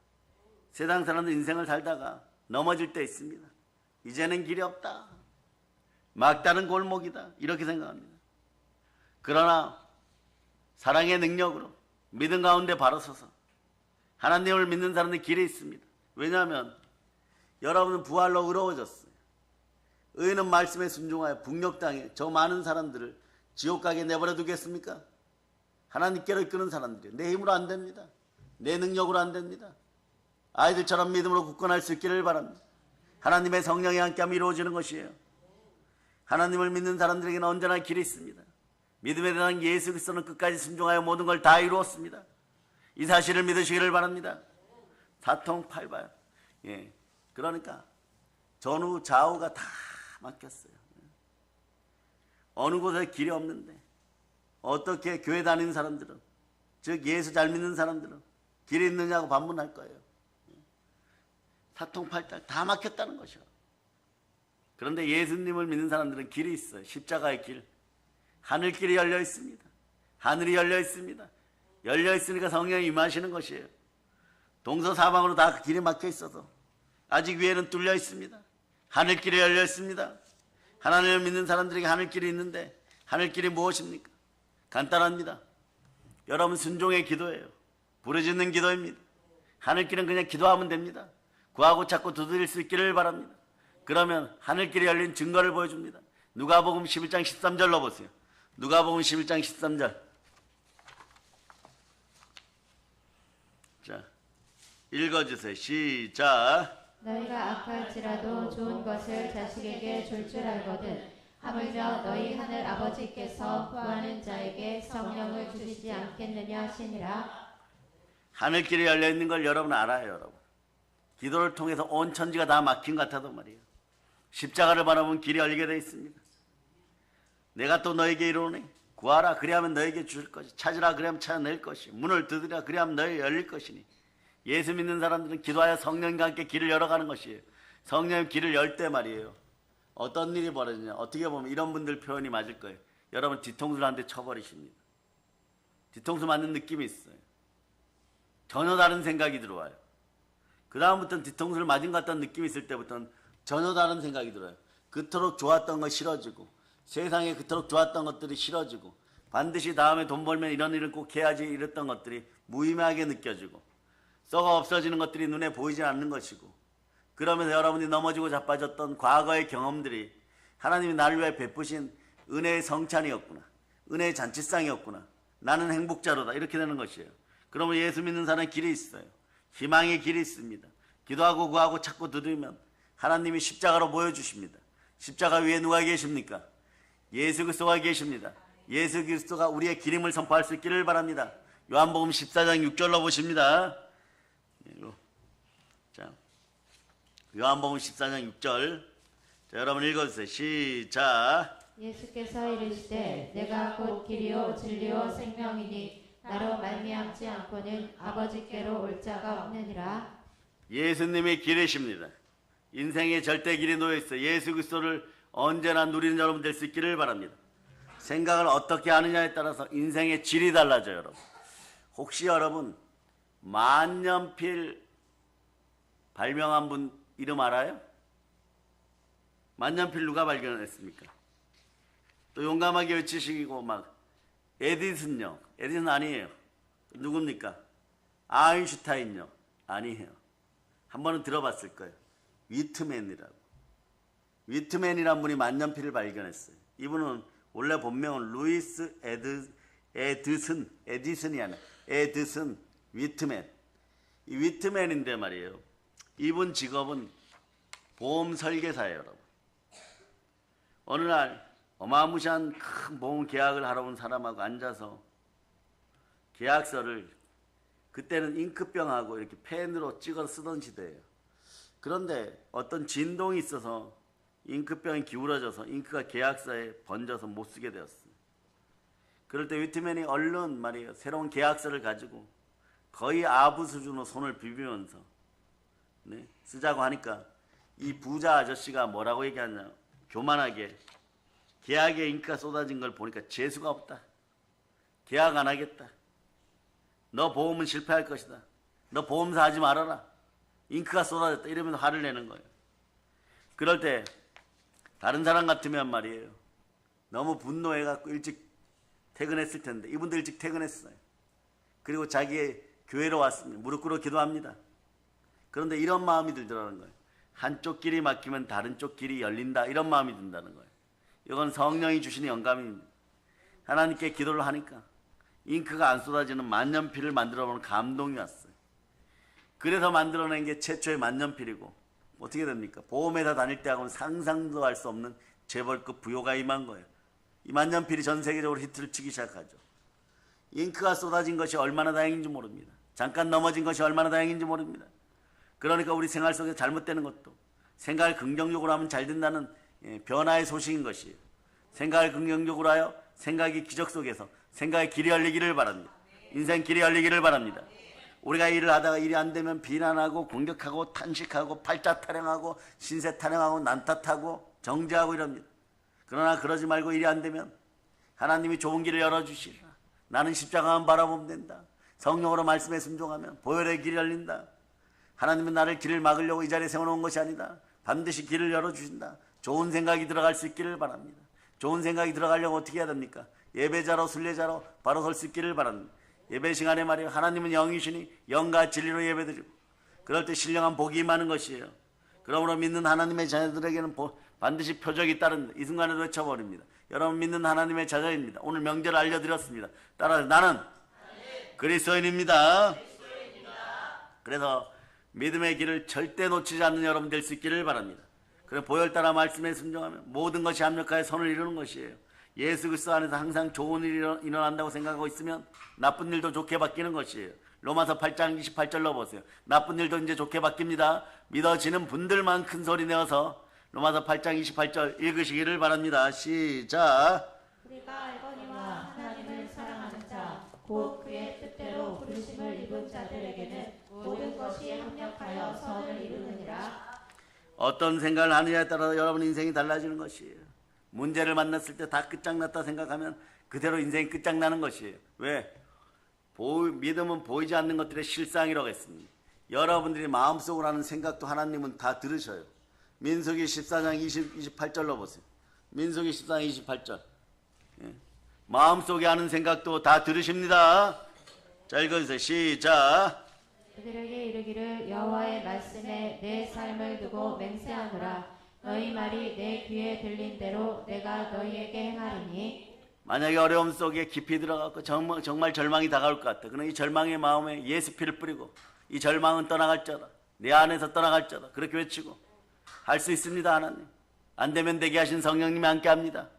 세상 사람들 인생을 살다가 넘어질 때 있습니다. 이제는 길이 없다, 막다른 골목이다, 이렇게 생각합니다. 그러나 사랑의 능력으로 믿음 가운데 바로 서서 하나님을 믿는 사람들 길이 있습니다. 왜냐하면 여러분은 부활로 의로워졌어요. 의인은 말씀에 순종하여 북녘 땅에 저 많은 사람들을 지옥 가게 내버려 두겠습니까? 하나님께로 이끄는 사람들이에요. 내 힘으로 안 됩니다. 내 능력으로 안 됩니다. 아이들처럼 믿음으로 굳건할 수 있기를 바랍니다. 하나님의 성령이 함께하면 이루어지는 것이에요. 하나님을 믿는 사람들에게는 언제나 길이 있습니다. 믿음에 대한 예수 그리스도는 끝까지 순종하여 모든 걸 다 이루었습니다. 이 사실을 믿으시기를 바랍니다. 사통팔발. 예, 그러니까 전후 좌우가 다 막혔어요. 어느 곳에 길이 없는데 어떻게 교회 다니는 사람들은, 즉 예수 잘 믿는 사람들은 길이 있느냐고 반문할 거예요. 사통팔달 다 막혔다는 것이요. 그런데 예수님을 믿는 사람들은 길이 있어요. 십자가의 길, 하늘길이 열려 있습니다. 하늘이 열려 있습니다. 열려 있으니까 성령이 임하시는 것이에요. 동서사방으로 다 길이 막혀 있어서 아직 위에는 뚫려 있습니다. 하늘길이 열려 있습니다. 하나님을 믿는 사람들에게 하늘길이 있는데 하늘길이 무엇입니까? 간단합니다. 여러분 순종의 기도예요. 부르짖는 기도입니다. 하늘길은 그냥 기도하면 됩니다. 구하고 찾고 두드릴 수 있기를 바랍니다. 그러면 하늘길이 열린 증거를 보여줍니다. 누가복음 11장 13절로 보세요. 누가복음 11장 13절. 자, 읽어주세요. 시작. 너희가 악할지라도 좋은 것을 자식에게 줄 줄 알거든 하물며 너희 하늘 아버지께서 구하는 자에게 성령을 주시지 않겠느냐 하시니라. 하늘길이 열려있는 걸 여러분 알아요. 여러분 기도를 통해서 온 천지가 다 막힌 것 같아도 말이에요. 십자가를 바라보면 길이 열리게 되어 있습니다. 내가 또 너에게 이르노니 구하라 그리하면 너에게 주실 것이, 찾으라 그리하면 찾아낼 것이, 문을 두드리라 그리하면 너에게 열릴 것이니. 예수 믿는 사람들은 기도하여 성령과 함께 길을 열어가는 것이에요. 성령의 길을 열 때 말이에요, 어떤 일이 벌어지냐, 어떻게 보면 이런 분들 표현이 맞을 거예요. 여러분 뒤통수를 한 대 쳐버리십니다. 뒤통수 맞는 느낌이 있어요. 전혀 다른 생각이 들어와요. 그 다음부터는 뒤통수를 맞은 것 같다는 느낌이 있을 때부터는 전혀 다른 생각이 들어요. 그토록 좋았던 거 싫어지고, 세상에 그토록 좋았던 것들이 싫어지고, 반드시 다음에 돈 벌면 이런 일을 꼭 해야지 이랬던 것들이 무의미하게 느껴지고, 썩어 없어지는 것들이 눈에 보이지 않는 것이고, 그러면서 여러분이 넘어지고 자빠졌던 과거의 경험들이 하나님이 나를 위해 베푸신 은혜의 성찬이었구나, 은혜의 잔치상이었구나, 나는 행복자로다. 이렇게 되는 것이에요. 그러면 예수 믿는 사람의 길이 있어요. 희망의 길이 있습니다. 기도하고 구하고 찾고 들으면 하나님이 십자가로 보여주십니다. 십자가 위에 누가 계십니까? 예수 그리스도가 계십니다. 예수 그리스도가 우리의 기림을 선포할 수 있기를 바랍니다. 요한복음 14장 6절로 보십니다. 자, 요한복음 14장 6절. 자, 여러분 읽어주세요. 시작. 예수께서 이르시되 내가 곧 길이요 진리요 생명이니 나로 말미암지 않고는 아버지께로 올 자가 없느니라. 예수님의 길이십니다. 인생의 절대 길이 놓여있어 예수 그리스도를 언제나 누리는 여러분 될 수 있기를 바랍니다. 생각을 어떻게 하느냐에 따라서 인생의 질이 달라져요. 여러분, 혹시 여러분 만년필 발명한 분 이름 알아요? 만년필 누가 발견했습니까? 또 용감하게 외치시고 막 에디슨요. 에디슨 아니에요. 누굽니까? 아인슈타인요. 아니에요. 한 번은 들어봤을 거예요. 위트맨이라고. 위트맨이란 분이 만년필을 발견했어요. 이분은 원래 본명은 루이스 에디슨이 아니라 에디슨 위트맨. 이 위트맨인데 말이에요. 이분 직업은 보험 설계사예요, 여러분. 어느 날 어마무시한 큰 보험 계약을 하러 온 사람하고 앉아서 계약서를, 그때는 잉크병하고 이렇게 펜으로 찍어 쓰던 시대예요. 그런데 어떤 진동이 있어서 잉크병이 기울어져서 잉크가 계약서에 번져서 못 쓰게 되었어요. 그럴 때 위트맨이 얼른 말이에요, 새로운 계약서를 가지고 거의 아부 수준으로 손을 비비면서 쓰자고 하니까 이 부자 아저씨가 뭐라고 얘기하냐, 교만하게 계약에 잉크가 쏟아진 걸 보니까 재수가 없다. 계약 안 하겠다. 너 보험은 실패할 것이다. 너 보험사 하지 말아라. 잉크가 쏟아졌다. 이러면서 화를 내는 거예요. 그럴 때 다른 사람 같으면 말이에요, 너무 분노해갖고 일찍 퇴근했을 텐데 이분도 일찍 퇴근했어요. 그리고 자기의 교회로 왔습니다. 무릎 꿇어 기도합니다. 그런데 이런 마음이 들더라는 거예요. 한쪽 길이 막히면 다른 쪽 길이 열린다. 이런 마음이 든다는 거예요. 이건 성령이 주시는 영감입니다. 하나님께 기도를 하니까 잉크가 안 쏟아지는 만년필을 만들어보는 감동이 왔어요. 그래서 만들어낸 게 최초의 만년필이고, 어떻게 됩니까? 보험회사 다닐 때하고는 상상도 할 수 없는 재벌급 부요가 임한 거예요. 이 만년필이 전 세계적으로 히트를 치기 시작하죠. 잉크가 쏟아진 것이 얼마나 다행인지 모릅니다. 잠깐 넘어진 것이 얼마나 다행인지 모릅니다. 그러니까 우리 생활 속에 잘못되는 것도 생각을 긍정적으로 하면 잘 된다는 변화의 소식인 것이에요. 생각을 긍정적으로 하여 생각이 기적 속에서 생각의 길이 열리기를 바랍니다. 인생 길이 열리기를 바랍니다. 우리가 일을 하다가 일이 안 되면 비난하고 공격하고 탄식하고 팔자 타령하고 신세 타령하고 난탓하고 정죄하고 이럽니다. 그러나 그러지 말고 일이 안 되면 하나님이 좋은 길을 열어주시리라. 나는 십자가만 바라보면 된다. 성령으로 말씀에 순종하면 보혈의 길이 열린다. 하나님은 나를 길을 막으려고 이 자리에 세워놓은 것이 아니다. 반드시 길을 열어주신다. 좋은 생각이 들어갈 수 있기를 바랍니다. 좋은 생각이 들어가려면 어떻게 해야 됩니까? 예배자로 순례자로 바로 설 수 있기를 바랍니다. 예배 시간에 말이에요, 하나님은 영이시니 영과 진리로 예배드리고, 그럴 때 신령한 복이 임하는 것이에요. 그러므로 믿는 하나님의 자녀들에게는 반드시 표적이 따른다. 이 순간에도 외쳐버립니다. 여러분 믿는 하나님의 자녀입니다. 오늘 명제를 알려드렸습니다. 따라서 나는 그리스도인입니다. 그래서 믿음의 길을 절대 놓치지 않는 여러분 될 수 있기를 바랍니다. 그래서 보혈 따라 말씀에 순종하면 모든 것이 합력하여 선을 이루는 것이에요. 예수 그리스도 안에서 항상 좋은 일이 일어난다고 생각하고 있으면 나쁜 일도 좋게 바뀌는 것이에요. 로마서 8장 28절로 보세요. 나쁜 일도 이제 좋게 바뀝니다. 믿어지는 분들만 큰 소리 내어서 로마서 8장 28절 읽으시기를 바랍니다. 시작. 우리가 알거니와 하나님을 사랑하는 자, 곧 그의 뜻대로 부르심을 입은 자들에게는 모든 것이 합력하여 선을 이루느니라. 어떤 생각을 하느냐에 따라서 여러분 인생이 달라지는 것이에요. 문제를 만났을 때 다 끝장났다 생각하면 그대로 인생이 끝장나는 것이에요. 왜? 믿음은 보이지 않는 것들의 실상이라고 했습니다. 여러분들이 마음속으로 하는 생각도 하나님은 다 들으셔요. 민수기 14장 28절로 보세요. 민수기 14장 28절. 마음속에 하는 생각도 다 들으십니다. 자, 읽어주세요. 시작. 그들에게 이르기를 여호와의 말씀에 내 삶을 두고 맹세하노라. 너희 말이 내 귀에 들린 대로 내가 너희에게 행하리니. 만약에 어려움 속에 깊이 들어가고 정말 절망이 다가올 것 같다. 그러나 이 절망의 마음에 예수 피를 뿌리고 이 절망은 떠나갈지어다. 내 안에서 떠나갈지어다. 그렇게 외치고 할 수 있습니다. 하나님. 안 되면 되게 하신 성령님이 함께합니다.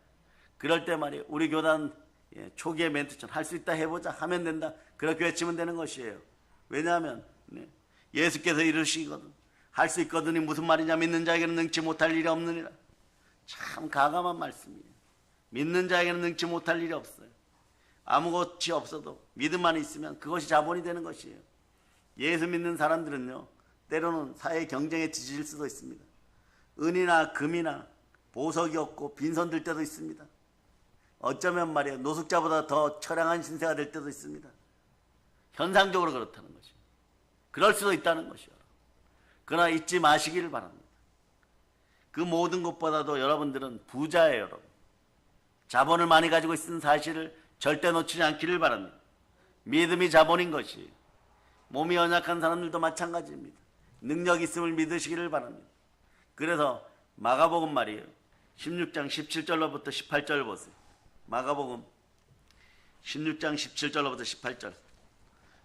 그럴 때 말이에요. 우리 교단 초기의 멘트처럼 할 수 있다 해보자 하면 된다. 그렇게 외치면 되는 것이에요. 왜냐하면 예수께서 이르시거든. 할 수 있거든이 무슨 말이냐. 믿는 자에게는 능치 못할 일이 없느니라. 참 가감한 말씀이에요. 믿는 자에게는 능치 못할 일이 없어요. 아무것이 없어도 믿음만 있으면 그것이 자본이 되는 것이에요. 예수 믿는 사람들은요, 때로는 사회 경쟁에 뒤질 수도 있습니다. 은이나 금이나 보석이 없고 빈손 들 때도 있습니다. 어쩌면 말이에요, 노숙자보다 더 처량한 신세가 될 때도 있습니다. 현상적으로 그렇다는 것이에요. 그럴 수도 있다는 것이요. 그러나 잊지 마시기를 바랍니다. 그 모든 것보다도 여러분들은 부자예요, 여러분. 자본을 많이 가지고 있는 사실을 절대 놓치지 않기를 바랍니다. 믿음이 자본인 것이에요. 몸이 연약한 사람들도 마찬가지입니다. 능력 있음을 믿으시기를 바랍니다. 그래서 마가복음 말이에요. 16장 17절로부터 18절 보세요. 마가복음 16장 17절로부터 18절.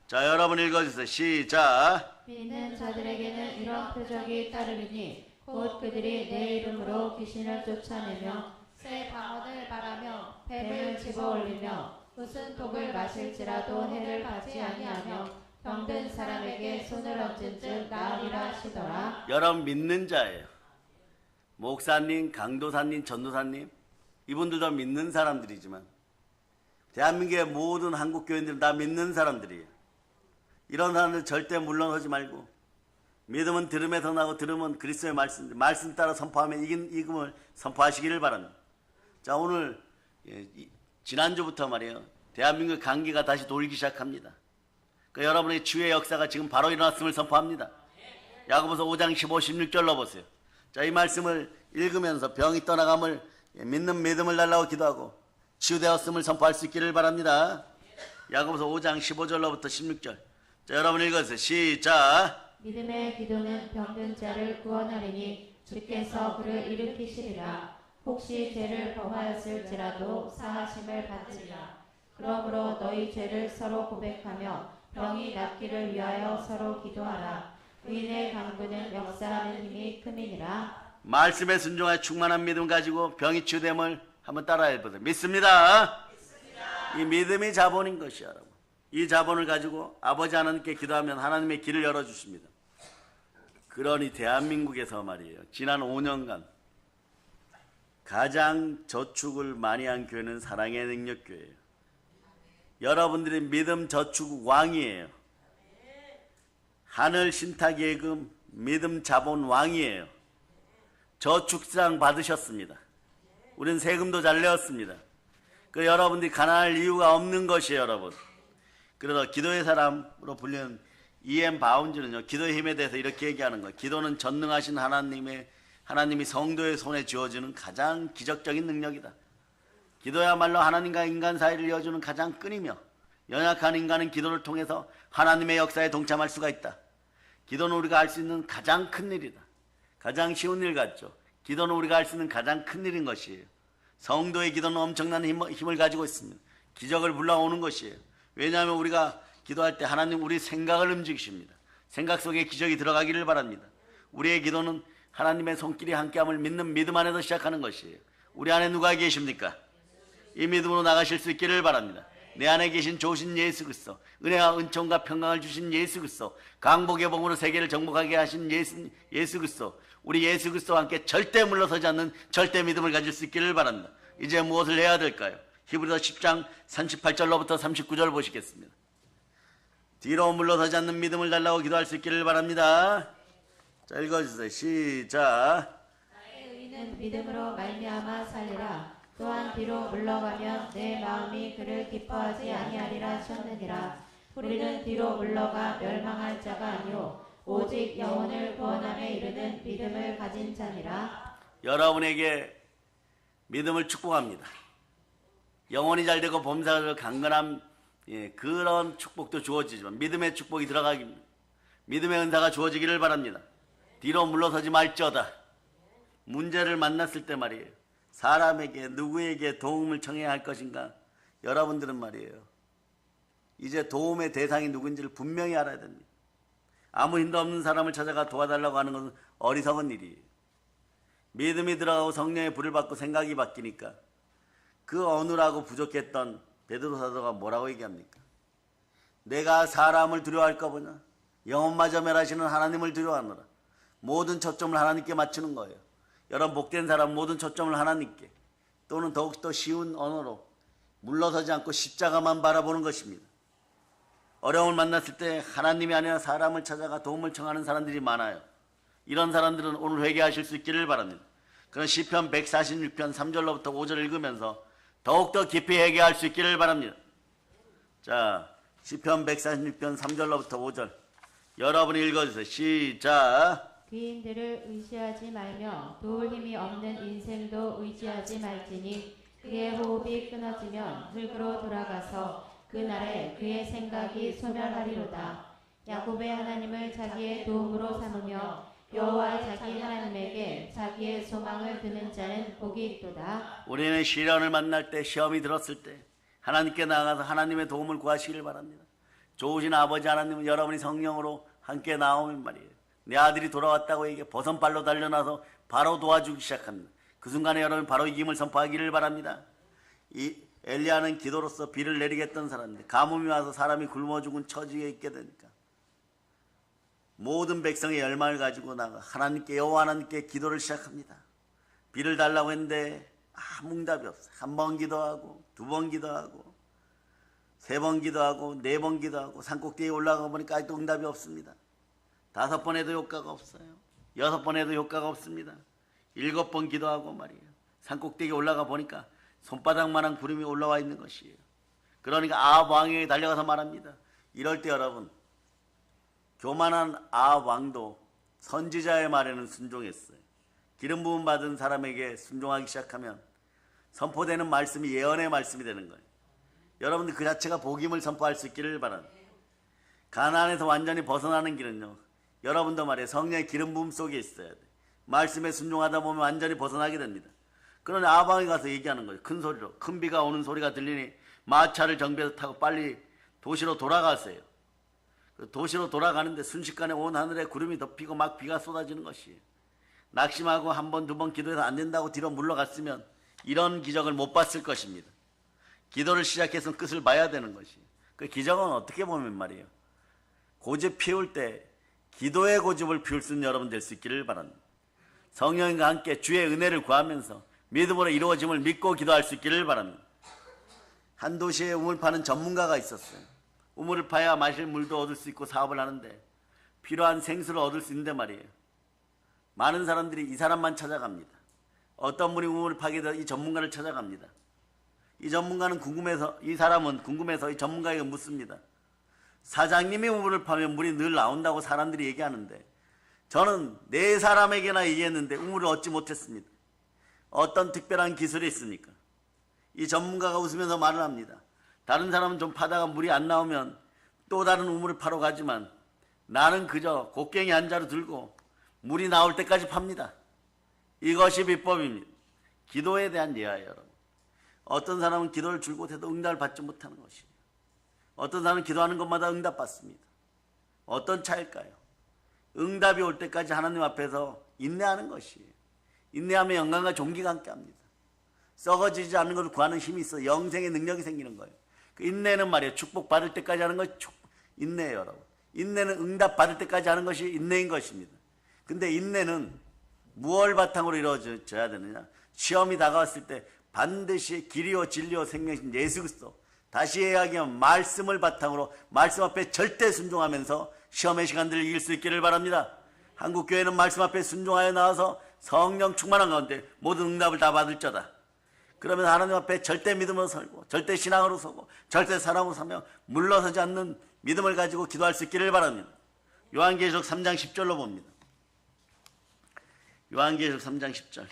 자, 여러분 읽어주세요. 시작. 믿는 자들에게는 이런 표적이 따르리니 곧 그들이 내 이름으로 귀신을 쫓아내며 새 방언을 말하며 뱀을 집어올리며 무슨 독을 마실지라도 해를 받지 아니하며 병든 사람에게 손을 얹은 즉 나으리라 하시더라. 여러분 믿는 자예요. 목사님, 강도사님, 전도사님 이분들도 믿는 사람들이지만 대한민국의 모든 한국 교인들은 다 믿는 사람들이에요. 이런 사람들 절대 물러서지 말고 믿음은 들음에서 나고 들음은 그리스도의 말씀 따라 선포하며 이금을 선포하시기를 바랍니다. 자, 오늘 지난주부터 말이에요. 대한민국 감기가 다시 돌기 시작합니다. 그러니까 여러분의 주의 역사가 지금 바로 일어났음을 선포합니다. 야고보서 5장 15, 16절로 보세요. 자, 이 말씀을 읽으면서 병이 떠나감을 믿는 믿음을 달라고 기도하고 치유되었음을 선포할 수 있기를 바랍니다. 야고보서 5장 15절로부터 16절. 자, 여러분 읽어주세요. 시작. 믿음의 기도는 병든 자를 구원하리니 주께서 그를 일으키시리라. 혹시 죄를 범하였을지라도 사하심을 받으리라. 그러므로 너희 죄를 서로 고백하며 병이 낫기를 위하여 서로 기도하라. 의인의 강구는 역사하는 힘이 큼이니라. 말씀에 순종하여 충만한 믿음 가지고 병이 치유됨을 한번 따라해보세요. 믿습니다. 이 믿음이 자본인 것이야, 여러분. 이 자본을 가지고 아버지 하나님께 기도하면 하나님의 길을 열어주십니다. 그러니 대한민국에서 말이에요, 지난 5년간 가장 저축을 많이 한 교회는 사랑의 능력교회예요. 여러분들이 믿음 저축 왕이에요. 하늘 신탁 예금 믿음 자본 왕이에요. 저축상 받으셨습니다. 우린 세금도 잘 내었습니다. 그 여러분들이 가난할 이유가 없는 것이에요, 여러분. 그래서 기도의 사람으로 불리는 E.M. 바운즈는요, 기도의 힘에 대해서 이렇게 얘기하는 거예요. 기도는 전능하신 하나님이 성도의 손에 쥐어주는 가장 기적적인 능력이다. 기도야말로 하나님과 인간 사이를 이어주는 가장 끈이며 연약한 인간은 기도를 통해서 하나님의 역사에 동참할 수가 있다. 기도는 우리가 할 수 있는 가장 큰 일이다. 가장 쉬운 일 같죠. 기도는 우리가 할 수 있는 가장 큰 일인 것이에요. 성도의 기도는 엄청난 힘을 가지고 있습니다. 기적을 불러오는 것이에요. 왜냐하면 우리가 기도할 때 하나님 우리 생각을 움직이십니다. 생각 속에 기적이 들어가기를 바랍니다. 우리의 기도는 하나님의 손길이 함께함을 믿는 믿음 안에서 시작하는 것이에요. 우리 안에 누가 계십니까? 이 믿음으로 나가실 수 있기를 바랍니다. 내 안에 계신 좋으신 예수 그리스도, 은혜와 은총과 평강을 주신 예수 그리스도, 강복의 복으로 세계를 정복하게 하신 예수 그리스도, 우리 예수 그리스도와 함께 절대 물러서지 않는 절대 믿음을 가질 수 있기를 바랍니다. 이제 무엇을 해야 될까요? 히브리서 10장 38절로부터 39절 보시겠습니다. 뒤로 물러서지 않는 믿음을 달라고 기도할 수 있기를 바랍니다. 자, 읽어주세요. 시작. 나의 의인은 믿음으로 말미암아 살리라. 또한 뒤로 물러가면 내 마음이 그를 기뻐하지 아니하리라 하셨느니라. 우리는 뒤로 물러가 멸망할 자가 아니오 오직 영혼을 구원함에 이르는 믿음을 가진 자니라. 여러분에게 믿음을 축복합니다. 영혼이 잘되고 범사가 되고 강건한 그런 축복도 주어지지만 믿음의 축복이 들어가기입니다. 믿음의 은사가 주어지기를 바랍니다. 뒤로 물러서지 말지어다. 문제를 만났을 때 말이에요, 사람에게 누구에게 도움을 청해야 할 것인가? 여러분들은 말이에요. 이제 도움의 대상이 누군지를 분명히 알아야 됩니다. 아무 힘도 없는 사람을 찾아가 도와달라고 하는 것은 어리석은 일이에요. 믿음이 들어가고 성령의 불을 받고 생각이 바뀌니까 그 어느라고 부족했던 베드로 사도가 뭐라고 얘기합니까? 내가 사람을 두려워할까 보냐? 영혼마저 멸하시는 하나님을 두려워하노라. 모든 초점을 하나님께 맞추는 거예요. 여러분 복된 사람 모든 초점을 하나님께 또는 더욱더 쉬운 언어로 물러서지 않고 십자가만 바라보는 것입니다. 어려움을 만났을 때 하나님이 아니라 사람을 찾아가 도움을 청하는 사람들이 많아요. 이런 사람들은 오늘 회개하실 수 있기를 바랍니다. 그런 시편 146편 3절로부터 5절 읽으면서 더욱더 깊이 회개할 수 있기를 바랍니다. 자, 시편 146편 3절로부터 5절 여러분이 읽어주세요. 시작. 귀인들을 의지하지 말며 도울 힘이 없는 인생도 의지하지 말지니 그의 호흡이 끊어지면 흙으로 돌아가서 그날에 그의 생각이 소멸하리로다. 야곱의 하나님을 자기의 도움으로 삼으며 여호와 자기 하나님에게 자기의 소망을 드는 자는 복이 있도다. 우리는 시련을 만날 때 시험이 들었을 때 하나님께 나아가서 하나님의 도움을 구하시기를 바랍니다. 좋으신 아버지 하나님은 여러분이 성령으로 함께 나오면 말이에요. 내 아들이 돌아왔다고 얘기해 버선발로 달려나서 바로 도와주기 시작합니다. 그 순간에 여러분 바로 이김을 선포하기를 바랍니다. 이 엘리야는 기도로서 비를 내리겠던 사람인데 가뭄이 와서 사람이 굶어 죽은 처지에 있게 되니까 모든 백성의 열망을 가지고 나가 하나님께 여호와 하나님께 기도를 시작합니다. 비를 달라고 했는데 아무 응답이 없어요. 한 번 기도하고 두 번 기도하고 세 번 기도하고 네 번 기도하고 산꼭대기에 올라가 보니까 아직도 응답이 없습니다. 5번 해도 효과가 없어요. 6번 해도 효과가 없습니다. 7번 기도하고 말이에요. 산꼭대기에 올라가 보니까 손바닥만한 구름이 올라와 있는 것이에요. 그러니까 아합 왕에게 달려가서 말합니다. 이럴 때 여러분 교만한 아합 왕도 선지자의 말에는 순종했어요. 기름 부음 받은 사람에게 순종하기 시작하면 선포되는 말씀이 예언의 말씀이 되는 거예요. 여러분들 그 자체가 복임을 선포할 수 있기를 바랍니다. 가나안에서 완전히 벗어나는 길은요. 여러분도 말이에요. 성령의 기름 부음 속에 있어야 돼. 말씀에 순종하다 보면 완전히 벗어나게 됩니다. 그러니 아합 왕에 가서 얘기하는 거예요. 큰 소리로. 큰 비가 오는 소리가 들리니 마차를 정비해서 타고 빨리 도시로 돌아가세요. 도시로 돌아가는데 순식간에 온 하늘에 구름이 덮이고 막 비가 쏟아지는 것이에요. 낙심하고 한 번, 두 번 기도해서 안 된다고 뒤로 물러갔으면 이런 기적을 못 봤을 것입니다. 기도를 시작해서 끝을 봐야 되는 것이에요. 그 기적은 어떻게 보면 말이에요. 고집 피울 때 기도의 고집을 피울 수 있는 여러분 될 수 있기를 바랍니다. 성령과 함께 주의 은혜를 구하면서 믿음으로 이루어짐을 믿고 기도할 수 있기를 바랍니다. 한 도시에 우물 파는 전문가가 있었어요. 우물을 파야 마실 물도 얻을 수 있고 사업을 하는데 필요한 생수를 얻을 수 있는데 말이에요. 많은 사람들이 이 사람만 찾아갑니다. 어떤 분이 우물을 파게 되어 이 전문가를 찾아갑니다. 이 전문가는 궁금해서 이 사람은 궁금해서 이 전문가에게 묻습니다. 사장님이 우물을 파면 물이 늘 나온다고 사람들이 얘기하는데 저는 4사람에게나 얘기했는데 우물을 얻지 못했습니다. 어떤 특별한 기술이 있습니까? 이 전문가가 웃으면서 말을 합니다. 다른 사람은 좀 파다가 물이 안 나오면 또 다른 우물을 파러 가지만 나는 그저 곡괭이 한 자루 들고 물이 나올 때까지 팝니다. 이것이 비법입니다. 기도에 대한 예화예요, 여러분. 어떤 사람은 기도를 줄곧 해도 응답을 받지 못하는 것이에요. 어떤 사람은 기도하는 것마다 응답받습니다. 어떤 차일까요? 응답이 올 때까지 하나님 앞에서 인내하는 것이에요. 인내하면 영광과 존귀가 함께합니다. 썩어지지 않는 것을 구하는 힘이 있어 영생의 능력이 생기는 거예요. 그 인내는 말이에요. 축복받을 때까지 하는 것이 인내예요, 여러분. 인내는 응답받을 때까지 하는 것이 인내인 것입니다. 근데 인내는 무엇을 바탕으로 이루어져야 되느냐? 시험이 다가왔을 때 반드시 길이요 진리요 생명이신 예수 그리스도, 다시 이야기하면 말씀을 바탕으로 말씀 앞에 절대 순종하면서 시험의 시간들을 이길 수 있기를 바랍니다. 한국교회는 말씀 앞에 순종하여 나와서 성령 충만한 가운데 모든 응답을 다 받을 자다. 그러면 하나님 앞에 절대 믿음으로 살고 절대 신앙으로 서고 절대 사랑으로 서며 물러서지 않는 믿음을 가지고 기도할 수 있기를 바랍니다. 요한계시록 3장 10절로 봅니다. 요한계시록 3장 10절.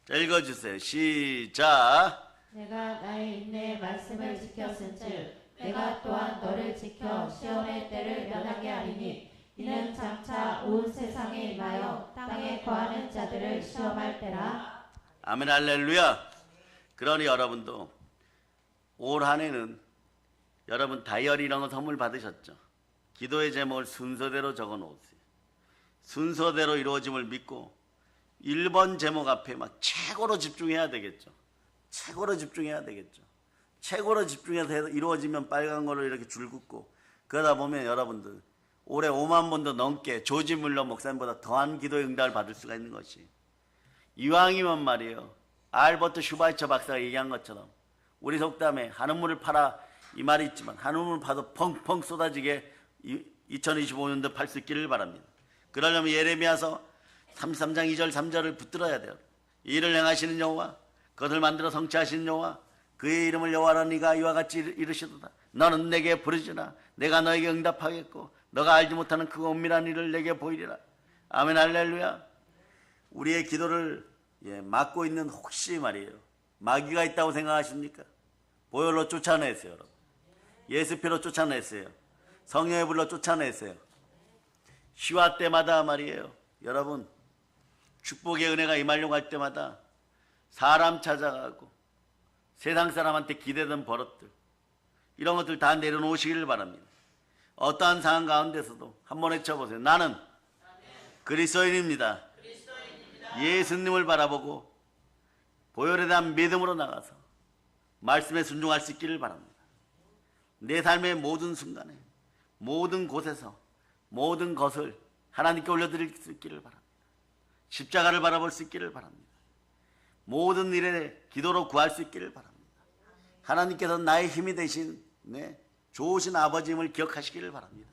자, 읽어주세요. 시작. 내가 나의 인내의 말씀을 지켰은즉 내가 또한 너를 지켜 시험의 때를 면하게 하리니 이는 장차 온 세상에 임하여 땅에 거하는 자들 자들을 시험할 때라. 아멘 할렐루야. 그러니 여러분도 올 한 해는 여러분 다이어리 이런 거 선물 받으셨죠? 기도의 제목을 순서대로 적어 놓으세요. 순서대로 이루어짐을 믿고 1번 제목 앞에 막 최고로 집중해야 되겠죠. 최고로 집중해야 되겠죠. 최고로 집중해서 이루어지면 빨간 걸로 이렇게 줄 긋고, 그러다 보면 여러분들 올해 5만 번도 넘게 조지 물러 목사님보다 더한 기도의 응답을 받을 수가 있는 것이, 이왕이면 말이에요, 알버트 슈바이처 박사가 얘기한 것처럼 우리 속담에 한우물을 팔아 이 말이 있지만 한우물 파도 펑펑 쏟아지게 2025년도 팔 수 있기를 바랍니다. 그러려면 예레미야서 33장 2절 3절을 붙들어야 돼요. 이를 행하시는 여호와, 그것을 만들어 성취하시는 여호와, 그의 이름을 여호와라 네가 이와 같이 이르시도다. 너는 내게 부르지나 내가 너에게 응답하겠고 너가 알지 못하는 그 은밀한 일을 내게 보이리라. 아멘 할렐루야. 우리의 기도를 막고 있는 혹시 말이에요, 마귀가 있다고 생각하십니까? 보혈로 쫓아내세요. 여러분, 예수피로 쫓아내세요. 성령의 불로 쫓아내세요. 시와 때마다 말이에요, 여러분, 축복의 은혜가 임하려고 할 때마다 사람 찾아가고 세상 사람한테 기대던 버릇들, 이런 것들 다 내려놓으시기를 바랍니다. 어떠한 상황 가운데서도 한번 외쳐보세요. 나는 그리스도인입니다. 예수님을 바라보고 보혈에 대한 믿음으로 나가서 말씀에 순종할 수 있기를 바랍니다. 내 삶의 모든 순간에, 모든 곳에서 모든 것을 하나님께 올려드릴 수 있기를 바랍니다. 십자가를 바라볼 수 있기를 바랍니다. 모든 일에 기도로 구할 수 있기를 바랍니다. 하나님께서 나의 힘이 되신 좋으신 아버지임을 기억하시기를 바랍니다.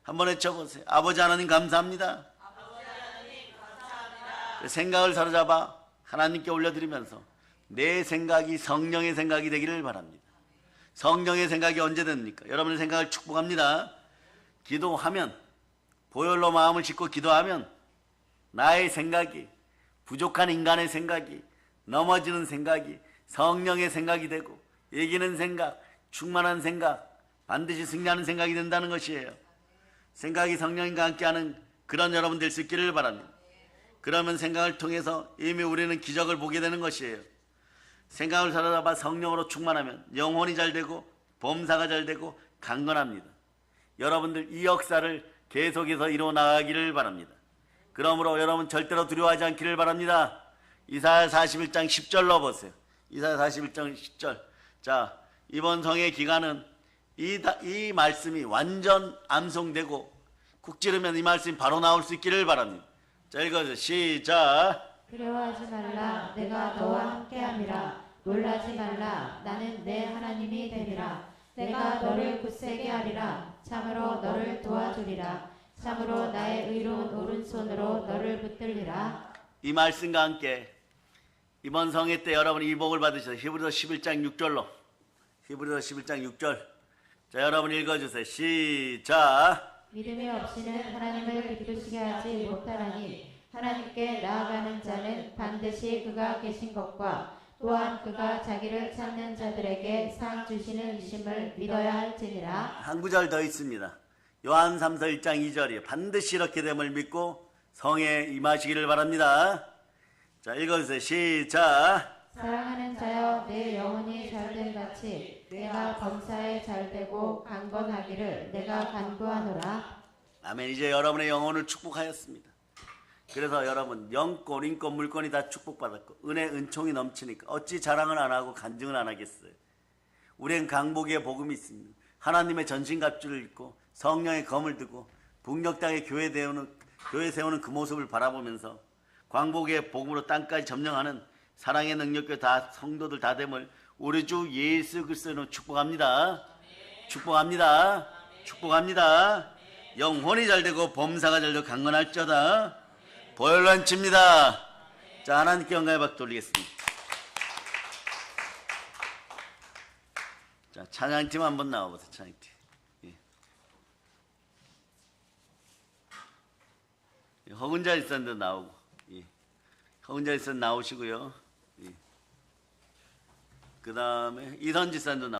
한번 외쳐보세요. 아버지 하나님 감사합니다. 생각을 사로잡아 하나님께 올려드리면서 내 생각이 성령의 생각이 되기를 바랍니다. 성령의 생각이 언제 됩니까? 여러분의 생각을 축복합니다. 기도하면, 보혈로 마음을 싣고 기도하면 나의 생각이, 부족한 인간의 생각이, 넘어지는 생각이 성령의 생각이 되고, 이기는 생각, 충만한 생각, 반드시 승리하는 생각이 된다는 것이에요. 생각이 성령님과 함께하는 그런 여러분 될 수 있기를 바랍니다. 그러면 생각을 통해서 이미 우리는 기적을 보게 되는 것이에요. 생각을 사로잡아 성령으로 충만하면 영혼이 잘 되고 범사가 잘 되고 강건합니다. 여러분들 이 역사를 계속해서 이루어 나가기를 바랍니다. 그러므로 여러분 절대로 두려워하지 않기를 바랍니다. 이사야 41장 10절 넣어보세요. 이사야 41장 10절. 자, 이번 성의 기간은 이 말씀이 완전 암송되고 쿡 찌르면 이 말씀이 바로 나올 수 있기를 바랍니다. 자, 읽어주세요. 시작. 두려워하지 말라. 내가 너와 함께함이라. 놀라지 말라. 나는 내 하나님이 되리라. 내가 너를 굳세게 하리라. 참으로 너를 도와주리라. 참으로 나의 의로운 오른손으로 너를 붙들리라. 이 말씀과 함께 이번 성회 때 여러분이 이 복을 받으셔서 히브리서 11장 6절로, 히브리서 11장 6절. 자, 여러분 읽어주세요. 시작. 믿음이 없이는 하나님을 기쁘시게 하지 못하나니 하나님께 나아가는 자는 반드시 그가 계신 것과 또한 그가 자기를 찾는 자들에게 상 주시는 이심을 믿어야 할지니라. 한 구절 더 있습니다. 요한 3서 1장 2절이에요. 반드시 이렇게 됨을 믿고 성에 임하시기를 바랍니다. 자, 읽어주세요. 시작. 사랑하는 자여, 내 영혼이 잘된 같이 내가 범사에 잘되고 강건하기를 내가 간구하노라. 아멘. 이제 여러분의 영혼을 축복하였습니다. 그래서 여러분 영권, 인권, 물권이 다 축복받았고 은혜, 은총이 넘치니까 어찌 자랑을 안 하고 간증을 안 하겠어요. 우리는 강복의 복음이 있습니다. 하나님의 전신갑주를 입고 성령의 검을 들고 북녘 땅에 교회 세우는 그 모습을 바라보면서 광복의 복음으로 땅까지 점령하는 사랑의 능력과 다 성도들 다 됨을 우리 주 예수 그리스도로 축복합니다. 축복합니다. 축복합니다. 영혼이 잘되고 범사가 잘되고 강건할지어다. 보혈로 한칩니다. 자, 하나님께 영광의 박수 돌리겠습니다. 자, 찬양팀 한번 나와보세요. 찬양팀. 예. 허근자 일산도 나오고, 예. 허근자 일산 나오시고요. 예. 그 다음에 이선지산도 나오고.